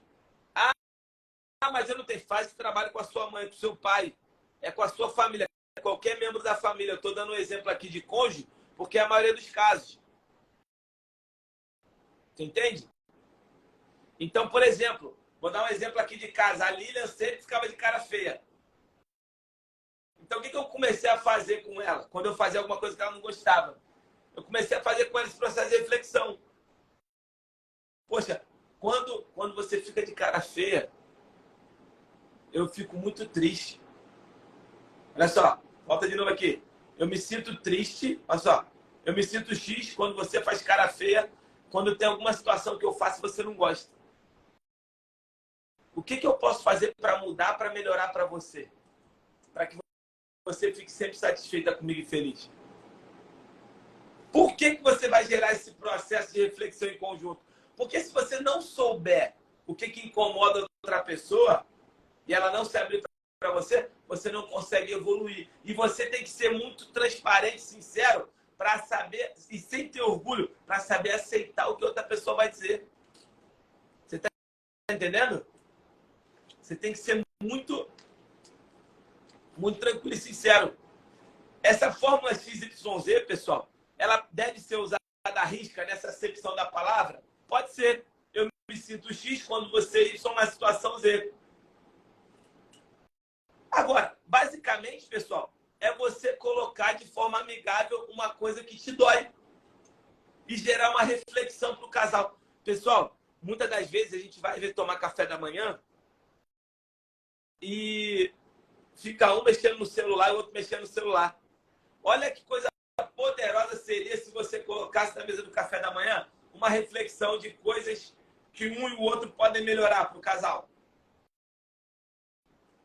Mas eu não tenho. Faz esse trabalho com a sua mãe, com o seu pai. É com a sua família. Qualquer membro da família. Eu estou dando um exemplo aqui de cônjuge, porque é a maioria dos casos. Você entende? Então, por exemplo, vou dar um exemplo aqui de casa. A Lilian sempre ficava de cara feia. Então, o que eu comecei a fazer com ela? Quando eu fazia alguma coisa que ela não gostava. Eu comecei a fazer com ela esse processo de reflexão. Poxa, quando você fica de cara feia, eu fico muito triste. Olha só, volta de novo aqui. Eu me sinto triste, olha só. Eu me sinto X quando você faz cara feia, quando tem alguma situação que eu faço e você não gosta. O que eu posso fazer para mudar, para melhorar para você? Para que você fique sempre satisfeita comigo e feliz. Por que você vai gerar esse processo de reflexão em conjunto? Porque se você não souber o que incomoda outra pessoa e ela não se abrir para você, você não consegue evoluir. E você tem que ser muito transparente, sincero, para saber, e sem ter orgulho, para saber aceitar o que outra pessoa vai dizer. Você está entendendo? Você tem que ser muito tranquilo e sincero. Essa fórmula XYZ, pessoal, ela deve ser usada à risca nessa acepção da palavra? Pode ser. Eu me sinto X quando você Y na situação Z. Agora, basicamente, pessoal, é você colocar de forma amigável uma coisa que te dói e gerar uma reflexão para o casal. Pessoal, muitas das vezes a gente vai tomar café da manhã e fica um mexendo no celular e o outro mexendo no celular. Olha que coisa poderosa seria se você colocasse na mesa do café da manhã uma reflexão de coisas que um e o outro podem melhorar para o casal.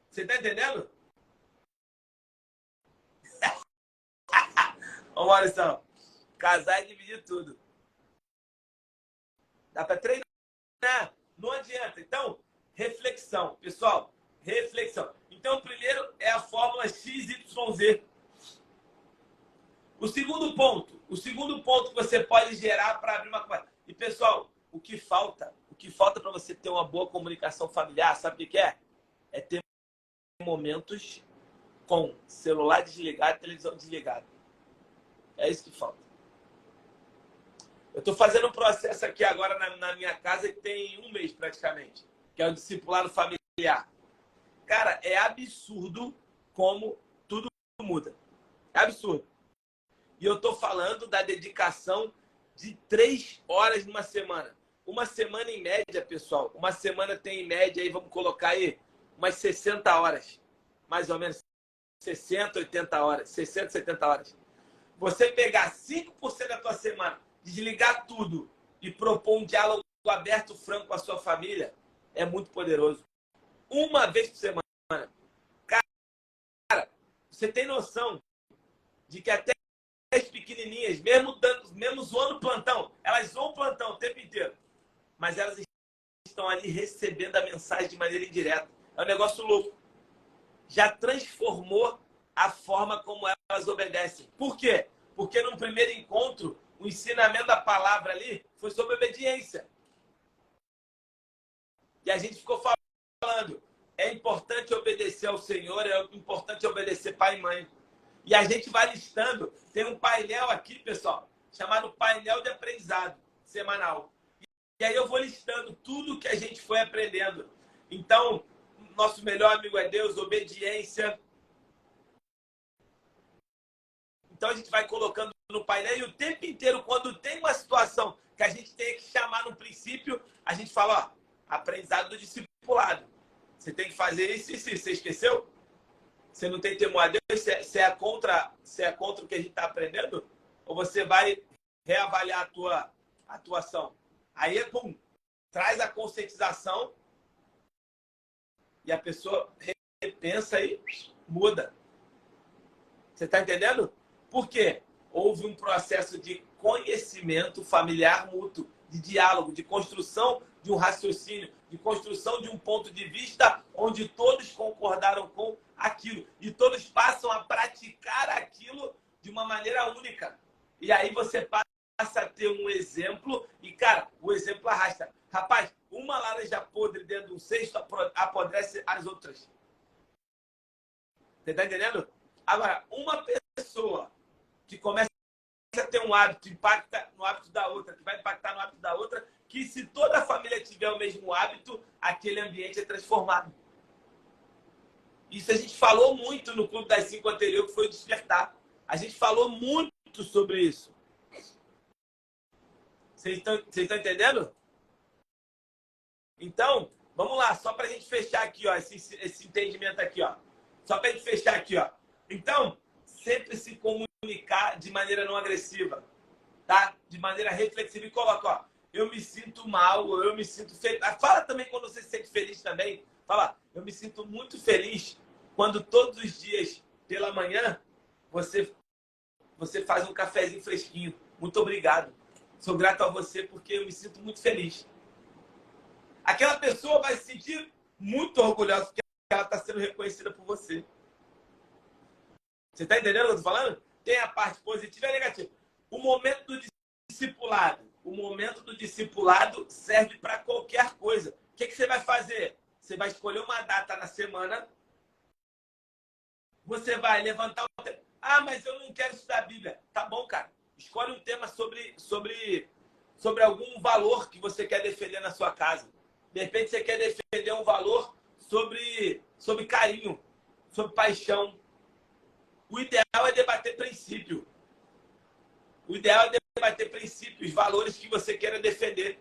Você está entendendo? Ô, Maurício, casar e dividir tudo. Dá para treinar? Não adianta. Então, reflexão. Pessoal, reflexão. Então, primeiro é a fórmula XYZ. O segundo ponto que você pode gerar para abrir uma coisa. E, pessoal, o que falta para você ter uma boa comunicação familiar, sabe o que é? É ter momentos com celular desligado e televisão desligada. É isso que falta. Eu estou fazendo um processo aqui agora na minha casa que tem um mês praticamente, que é o discipulado familiar. Cara, é absurdo como tudo muda. É absurdo. E eu estou falando da dedicação de 3 horas numa semana. Uma semana em média, pessoal. Uma semana tem em média, aí vamos colocar aí, umas 60 horas. Mais ou menos 60, 80 horas. 60, 70 horas. Você pegar 5% da tua semana, desligar tudo e propor um diálogo aberto, franco com a sua família, é muito poderoso. Uma vez por semana. Cara, você tem noção de que até as pequenininhas, mesmo zoando plantão, elas zoam plantão o tempo inteiro, mas elas estão ali recebendo a mensagem de maneira indireta. É um negócio louco. Já transformou a forma como elas obedecem. Por quê? Porque no primeiro encontro, o ensinamento da palavra ali foi sobre obediência. E a gente ficou falando, é importante obedecer ao Senhor, é importante obedecer pai e mãe. E a gente vai listando, tem um painel aqui, pessoal, chamado painel de aprendizado semanal. E aí eu vou listando tudo que a gente foi aprendendo. Então, nosso melhor amigo é Deus, obediência. Então a gente vai colocando no painel e o tempo inteiro, quando tem uma situação que a gente tem que chamar no princípio, a gente fala, ó, aprendizado do discipulado. Você tem que fazer isso e isso. Você esqueceu? Você não tem temor a Deus? Você é contra o que a gente está aprendendo? Ou você vai reavaliar a tua atuação? Aí, pum, traz a conscientização e a pessoa repensa e muda. Você está entendendo? Por quê? Houve um processo de conhecimento familiar mútuo, de diálogo, de construção de um raciocínio, de construção de um ponto de vista onde todos concordaram com aquilo. E todos passam a praticar aquilo de uma maneira única. E aí você passa a ter um exemplo e, cara, o exemplo arrasta. Rapaz, uma laranja podre dentro de um cesto apodrece as outras. Você tá entendendo? Agora, uma pessoa que começa a ter um hábito, impacta no hábito da outra, que vai impactar no hábito da outra, que se toda a família tiver o mesmo hábito, aquele ambiente é transformado. Isso a gente falou muito no Clube das 5 anterior, que foi o Despertar. A gente falou muito sobre isso. Vocês estão entendendo? Então, vamos lá, só para a gente fechar aqui, ó, esse entendimento aqui, ó. Só para a gente fechar aqui, ó. Então, sempre se comunicar de maneira não agressiva, tá? De maneira reflexiva e coloca, ó, eu me sinto mal, eu me sinto feliz. Fala também quando você se sente feliz também. Fala, eu me sinto muito feliz quando todos os dias, pela manhã, você faz um cafezinho fresquinho. Muito obrigado. Sou grato a você porque eu me sinto muito feliz. Aquela pessoa vai se sentir muito orgulhosa porque ela está sendo reconhecida por você. Você está entendendo o que eu estou falando? Tem a parte positiva e a negativa. O momento do discipulado. O momento do discipulado serve para qualquer coisa. O que você vai fazer? Você vai escolher uma data na semana. Você vai levantar o tema. Ah, mas eu não quero estudar a Bíblia. Tá bom, cara. Escolhe um tema sobre algum valor que você quer defender na sua casa. De repente você quer defender um valor sobre carinho, sobre paixão. O ideal é debater princípio. O ideal é debater princípios, valores que você queira defender.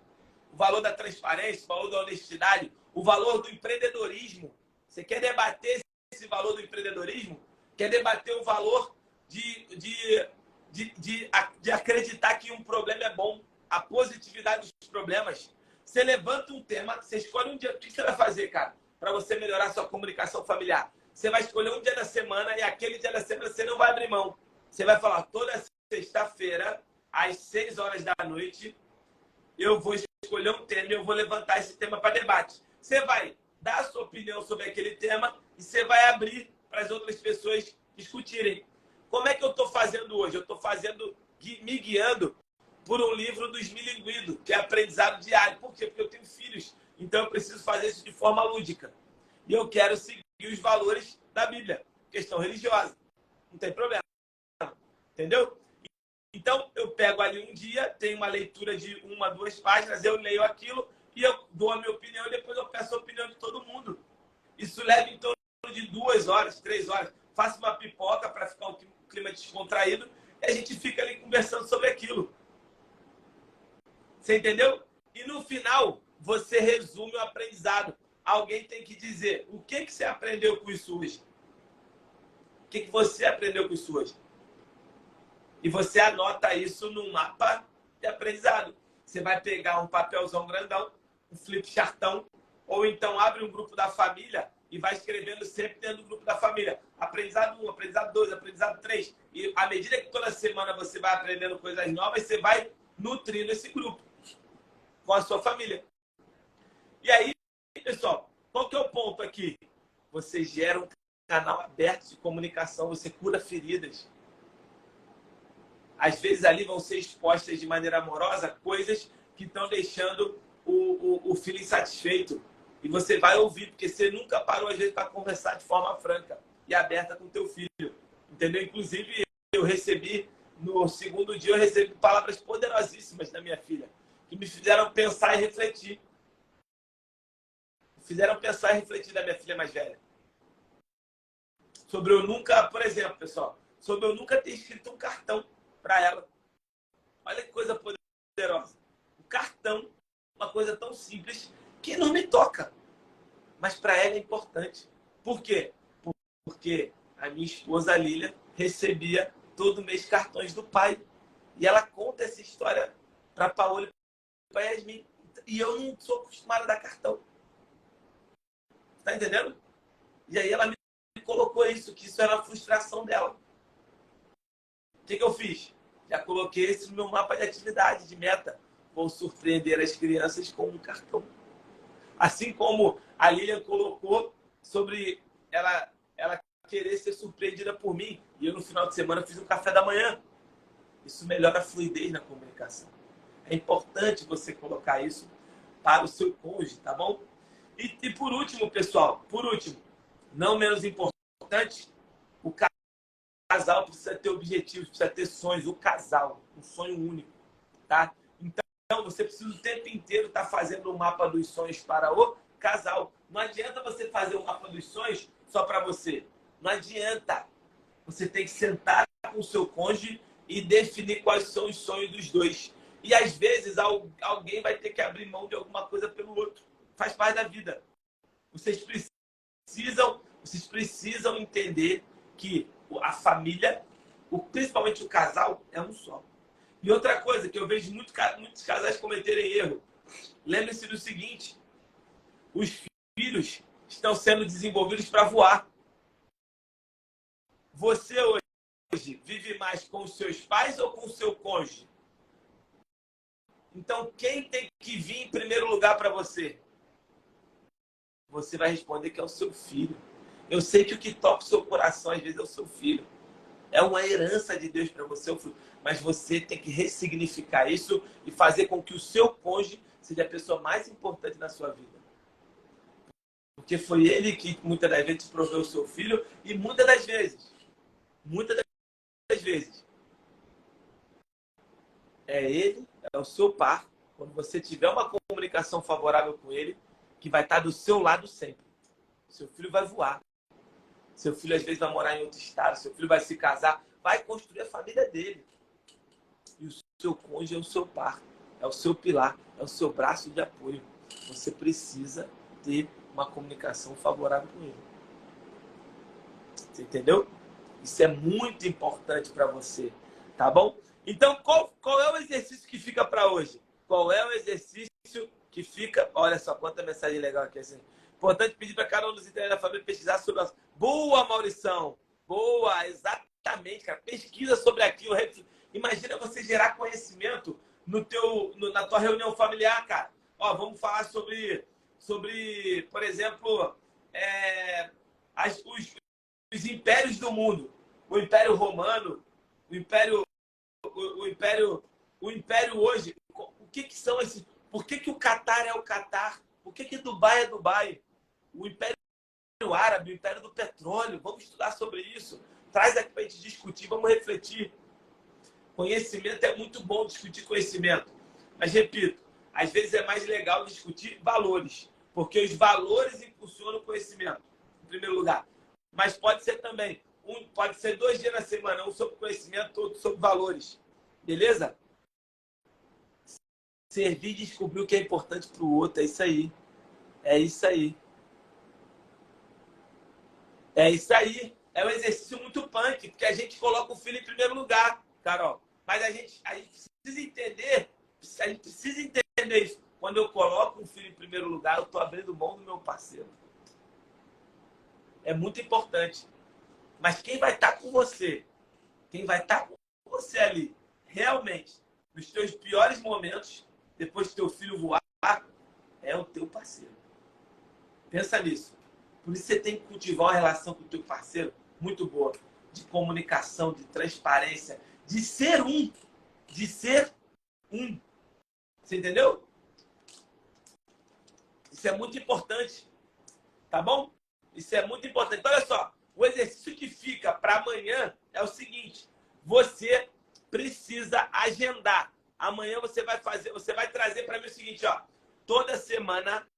O valor da transparência, o valor da honestidade, o valor do empreendedorismo. Você quer debater esse valor do empreendedorismo? Quer debater o valor de acreditar que um problema é bom, a positividade dos problemas. Você levanta um tema, você escolhe um dia. O que você vai fazer, cara, para você melhorar a sua comunicação familiar? Você vai escolher um dia da semana e aquele dia da semana você não vai abrir mão. Você vai falar, toda sexta-feira, às 6 horas da noite, eu vou escolher um tema e eu vou levantar esse tema para debate. Você vai dar a sua opinião sobre aquele tema e você vai abrir para as outras pessoas discutirem. Como é que eu estou fazendo hoje? Eu estou me guiando por um livro do Esmilinguido, que é aprendizado diário. Por quê? Porque eu tenho filhos. Então eu preciso fazer isso de forma lúdica. E eu quero seguir os valores da Bíblia. Questão religiosa. Não tem problema. Entendeu? Então eu pego ali um dia, tenho uma leitura de 1 a 2 páginas, eu leio aquilo e eu dou a minha opinião e depois eu peço a opinião de todo mundo. Isso leva em torno de 2 horas, 3 horas. Faço uma pipoca para ficar um clima descontraído e a gente fica ali conversando sobre aquilo. Você entendeu? E no final, você resume o aprendizado. Alguém tem que dizer o que você aprendeu com isso hoje. O que você aprendeu com isso hoje. E você anota isso num mapa de aprendizado. Você vai pegar um papelzão grandão, um flip chartão, ou então abre um grupo da família e vai escrevendo sempre dentro do grupo da família. Aprendizado 1, aprendizado 2, aprendizado 3. E à medida que toda semana você vai aprendendo coisas novas, você vai nutrindo esse grupo com a sua família. E aí, pessoal, qual que é o ponto aqui? Você gera um canal aberto de comunicação, você cura feridas. Às vezes ali vão ser expostas de maneira amorosa coisas que estão deixando o filho insatisfeito. E você vai ouvir, porque você nunca parou, às vezes, para conversar de forma franca e aberta com o teu filho. Entendeu? Inclusive, eu recebi, no segundo dia, eu recebi palavras poderosíssimas da minha filha, que me fizeram pensar e refletir. Fizeram pensar e refletir da minha filha mais velha. Sobre eu nunca, por exemplo, pessoal, sobre eu nunca ter escrito um cartão para ela. Olha que coisa poderosa. O cartão, uma coisa tão simples, que não me toca. Mas para ela é importante. Por quê? Porque a minha esposa, Lília, recebia todo mês cartões do pai. E ela conta essa história para a Paola e para a Yasmin. E eu não sou acostumada a dar cartão. Tá entendendo? E aí ela me colocou isso, que isso era a frustração dela. O que eu fiz? Já coloquei isso no meu mapa de atividade, de meta. Vou surpreender as crianças com um cartão. Assim como a Lilian colocou sobre ela querer ser surpreendida por mim. E eu, no final de semana, fiz um café da manhã. Isso melhora a fluidez na comunicação. É importante você colocar isso para o seu cônjuge, tá bom? E por último, pessoal, por último, não menos importante, o casal precisa ter objetivos, precisa ter sonhos. O casal, um sonho único, tá? Então, você precisa o tempo inteiro estar fazendo o mapa dos sonhos para o casal. Não adianta você fazer o mapa dos sonhos só para você. Não adianta. Você tem que sentar com o seu cônjuge e definir quais são os sonhos dos dois. E às vezes alguém vai ter que abrir mão de alguma coisa pelo outro. Faz parte da vida. Vocês precisam entender que a família, principalmente o casal, é um só. E outra coisa que eu vejo muitos casais cometerem erro. Lembre-se do seguinte: os filhos estão sendo desenvolvidos para voar. Você hoje vive mais com os seus pais ou com o seu cônjuge? Então, quem tem que vir em primeiro lugar para você? Você vai responder que é o seu filho. Eu sei que o que toca o seu coração às vezes é o seu filho. É uma herança de Deus para você, mas você tem que ressignificar isso e fazer com que o seu cônjuge seja a pessoa mais importante na sua vida. Porque foi ele que muitas das vezes proveu o seu filho e muitas das vezes, é ele, é o seu par, quando você tiver uma comunicação favorável com ele, que vai estar do seu lado sempre. Seu filho vai voar. Seu filho às vezes vai morar em outro estado, seu filho vai se casar, vai construir a família dele. E o seu cônjuge é o seu par, é o seu pilar, é o seu braço de apoio. Você precisa ter uma comunicação favorável com ele. Você entendeu? Isso é muito importante para você, tá bom? Então, qual é o exercício que fica para hoje? Qual é o exercício que fica... Olha só, quanta mensagem legal aqui assim. Importante pedir para cada um dos integrantes da família pesquisar sobre... Boa, Maurição! Boa, exatamente, cara. Pesquisa sobre aquilo. Imagina você gerar conhecimento na tua reunião familiar, cara. Ó, vamos falar sobre por exemplo, os impérios do mundo. O Império Romano, o Império hoje. O que são esses? Por que o Catar é o Catar? Por que Dubai é Dubai? O Império Árabe, o Império do Petróleo. Vamos estudar sobre isso. Traz aqui para a gente discutir, vamos refletir. Conhecimento é muito bom discutir conhecimento. Mas, repito, às vezes é mais legal discutir valores. Porque os valores impulsionam o conhecimento, em primeiro lugar. Mas pode ser também, pode ser 2 dias na semana, um sobre conhecimento, outro sobre valores. Beleza? Servir e descobrir o que é importante para o outro, é isso aí. É isso aí. É isso aí. É um exercício muito punk, porque a gente coloca o filho em primeiro lugar, Carol. Mas a gente precisa entender isso. Quando eu coloco um filho em primeiro lugar, eu estou abrindo mão do meu parceiro. É muito importante. Mas quem vai estar com você, ali, realmente, nos teus piores momentos, depois que teu filho voar, é o teu parceiro. Pensa nisso. Por isso você tem que cultivar uma relação com o teu parceiro muito boa. De comunicação, de transparência, de ser um. De ser um. Você entendeu? Isso é muito importante. Tá bom? Isso é muito importante. Olha só, o exercício que fica para amanhã é o seguinte: você precisa agendar. Amanhã você vai trazer para mim o seguinte, ó. Toda semana,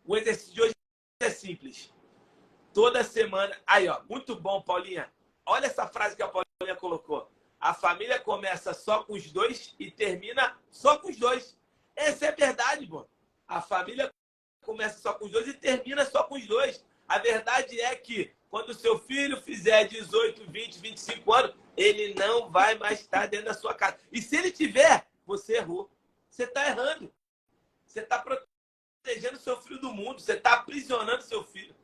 o exercício de hoje é simples. Toda semana. Aí, ó, muito bom, Paulinha. Olha essa frase que a Paulinha colocou. A família começa só com os dois e termina só com os dois. Essa é a verdade, pô. A família começa só com os dois e termina só com os dois. A verdade é que quando o seu filho fizer 18, 20, 25 anos, ele não vai mais estar dentro da sua casa. E se ele tiver, você errou. Você está errando. Você está protegendo seu filho do mundo. Você está aprisionando seu filho.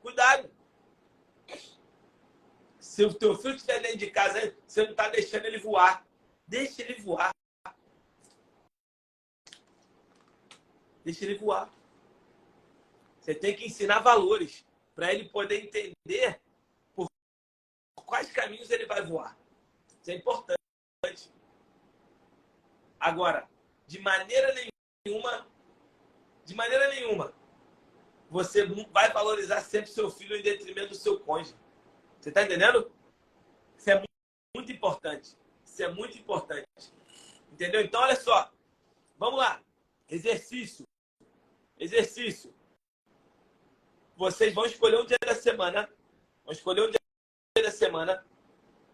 Cuidado. Se o teu filho estiver dentro de casa, você não está deixando ele voar. Deixa ele voar. Deixa ele voar. Você tem que ensinar valores para ele poder entender por quais caminhos ele vai voar. Isso é importante. Agora, de maneira nenhuma, você vai valorizar sempre seu filho em detrimento do seu cônjuge. Você está entendendo? Isso é muito importante. Isso é muito importante. Entendeu? Então, olha só. Vamos lá. Exercício. Exercício. Vocês vão escolher um dia da semana. Vão escolher um dia da semana.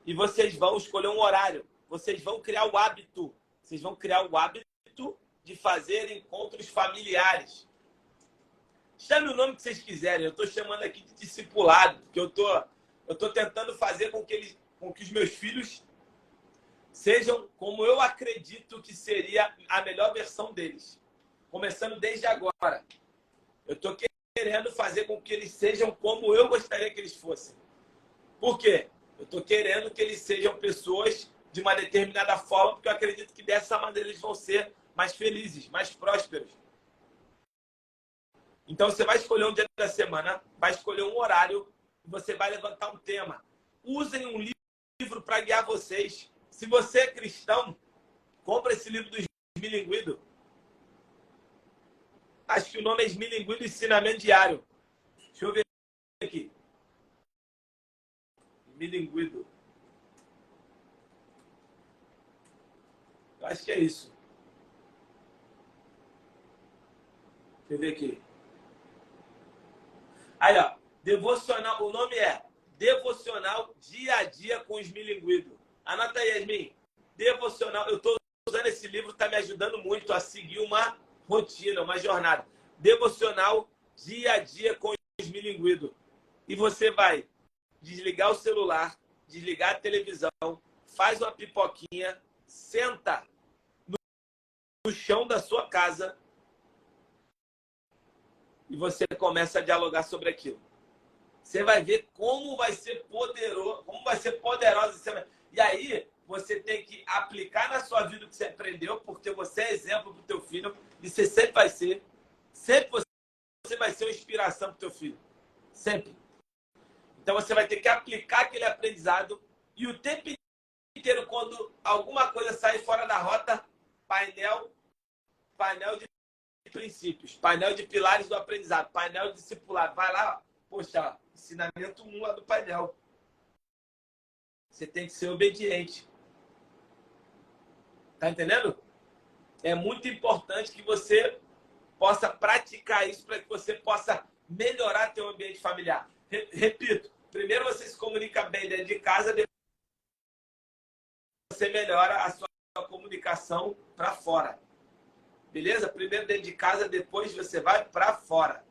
E vocês vão escolher um horário. Vocês vão criar o hábito. Vocês vão criar o hábito de fazer encontros familiares. Chame o nome que vocês quiserem. Eu estou chamando aqui de discipulado, porque eu tô tentando fazer com que os meus filhos sejam como eu acredito que seria a melhor versão deles. Começando desde agora. Eu estou querendo fazer com que eles sejam como eu gostaria que eles fossem. Por quê? Eu estou querendo que eles sejam pessoas de uma determinada forma, porque eu acredito que dessa maneira eles vão ser mais felizes, mais prósperos. Então, você vai escolher um dia da semana, vai escolher um horário, e você vai levantar um tema. Usem um livro para guiar vocês. Se você é cristão, compra esse livro do Esmilinguido. Acho que o nome é Esmilinguido Ensinamento Diário. Deixa eu ver aqui. Esmilinguido. Eu acho que é isso. Deixa eu ver aqui. Aí, ó. Devocional. O nome é Devocional Dia a Dia com Esmilinguido. Anota aí, Yasmin. Devocional. Eu estou usando esse livro, está me ajudando muito a seguir uma rotina, uma jornada. Devocional Dia a Dia com Esmilinguido. E você vai desligar o celular, desligar a televisão, faz uma pipoquinha, senta no chão da sua casa e você começa a dialogar sobre aquilo. Você vai ver como vai ser poderoso, como vai ser poderosa. E aí, você tem que aplicar na sua vida o que você aprendeu, porque você é exemplo para o teu filho, e você sempre vai ser. Sempre você vai ser uma inspiração para o teu filho. Sempre. Então, você vai ter que aplicar aquele aprendizado e o tempo inteiro, quando alguma coisa sair fora da rota, painel de princípios, painel de pilares do aprendizado, painel discipulado. Vai lá, poxa, ensinamento 1 lá do painel. Você tem que ser obediente. Tá entendendo? É muito importante que você possa praticar isso para que você possa melhorar teu ambiente familiar. Repito, primeiro você se comunica bem dentro de casa, depois você melhora a sua comunicação para fora. Beleza? Primeiro dentro de casa, depois você vai para fora.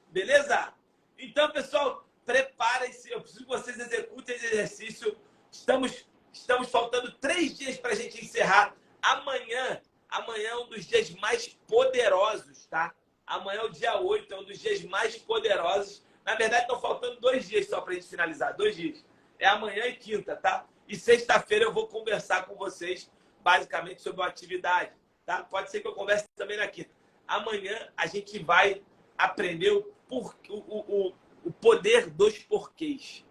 Beleza? Então, pessoal, preparem-se. Eu preciso que vocês executem esse exercício. Estamos faltando 3 dias para a gente encerrar. Amanhã é um dos dias mais poderosos, tá? Amanhã é o dia 8, é um dos dias mais poderosos. Na verdade, estão faltando 2 dias só para a gente finalizar. 2 dias. É amanhã e quinta, tá? E sexta-feira eu vou conversar com vocês, basicamente, sobre uma atividade. Tá? Pode ser que eu converse também na quinta. Amanhã a gente vai aprender o poder dos porquês.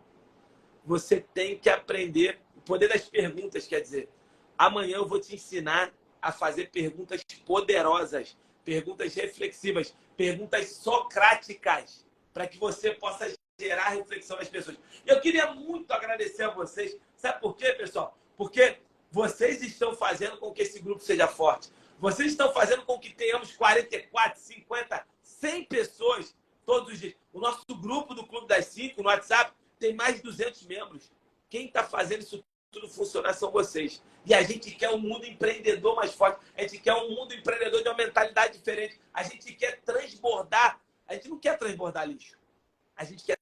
Você tem que aprender o poder das perguntas, quer dizer. Amanhã eu vou te ensinar a fazer perguntas poderosas, perguntas reflexivas, perguntas socráticas, para que você possa gerar reflexão nas pessoas. E eu queria muito agradecer a vocês. Sabe por quê, pessoal? Porque vocês estão fazendo com que esse grupo seja forte. Vocês estão fazendo com que tenhamos 44, 50, 100 pessoas todos os dias. O nosso grupo do Clube das 5 no WhatsApp tem mais de 200 membros. Quem está fazendo isso tudo funcionar são vocês. E a gente quer um mundo empreendedor mais forte. A gente quer um mundo empreendedor de uma mentalidade diferente. A gente quer transbordar. A gente não quer transbordar lixo. A gente quer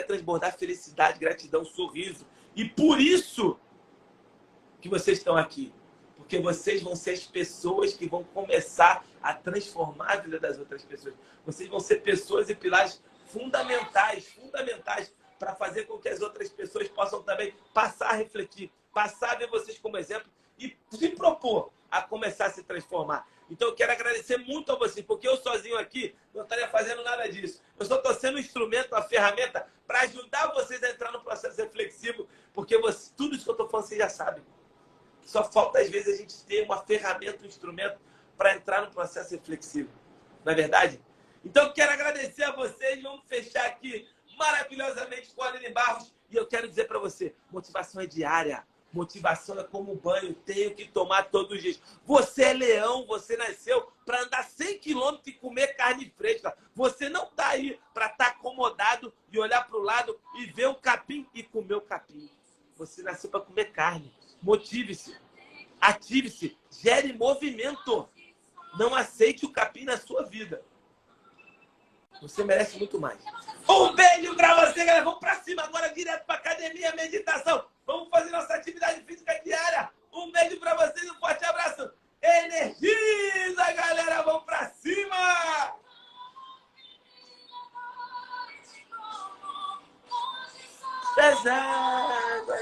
transbordar felicidade, gratidão, sorriso. E por isso que vocês estão aqui. Porque vocês vão ser as pessoas que vão começar a transformar a vida das outras pessoas. Vocês vão ser pessoas e pilares fundamentais para fazer com que as outras pessoas possam também passar a refletir, passar a ver vocês como exemplo e se propor a começar a se transformar. Então, eu quero agradecer muito a vocês, porque eu sozinho aqui não estaria fazendo nada disso. Eu só estou sendo um instrumento, uma ferramenta para ajudar vocês a entrar no processo reflexivo, porque tudo isso que eu estou falando vocês já sabem. Só falta, às vezes, a gente ter uma ferramenta, um instrumento para entrar no processo reflexivo. Não é verdade? Então, eu quero agradecer a vocês. Vamos fechar aqui maravilhosamente com a Aline Barros. E eu quero dizer para você, motivação é diária. Motivação é como um banho, tenho que tomar todos os dias. Você é leão, você nasceu para andar 100 quilômetros e comer carne fresca. Você não está aí para estar acomodado e olhar para o lado e ver o capim e comer o capim. Você nasceu para comer carne. Motive-se, ative-se, gere movimento. Não aceite o capim na sua vida. Você merece muito mais. Um beijo pra você, galera. Vamos pra cima agora, direto pra academia, meditação. Vamos fazer nossa atividade física diária. Um beijo pra vocês, um forte abraço. Energiza, galera. Vamos pra cima. Pesado,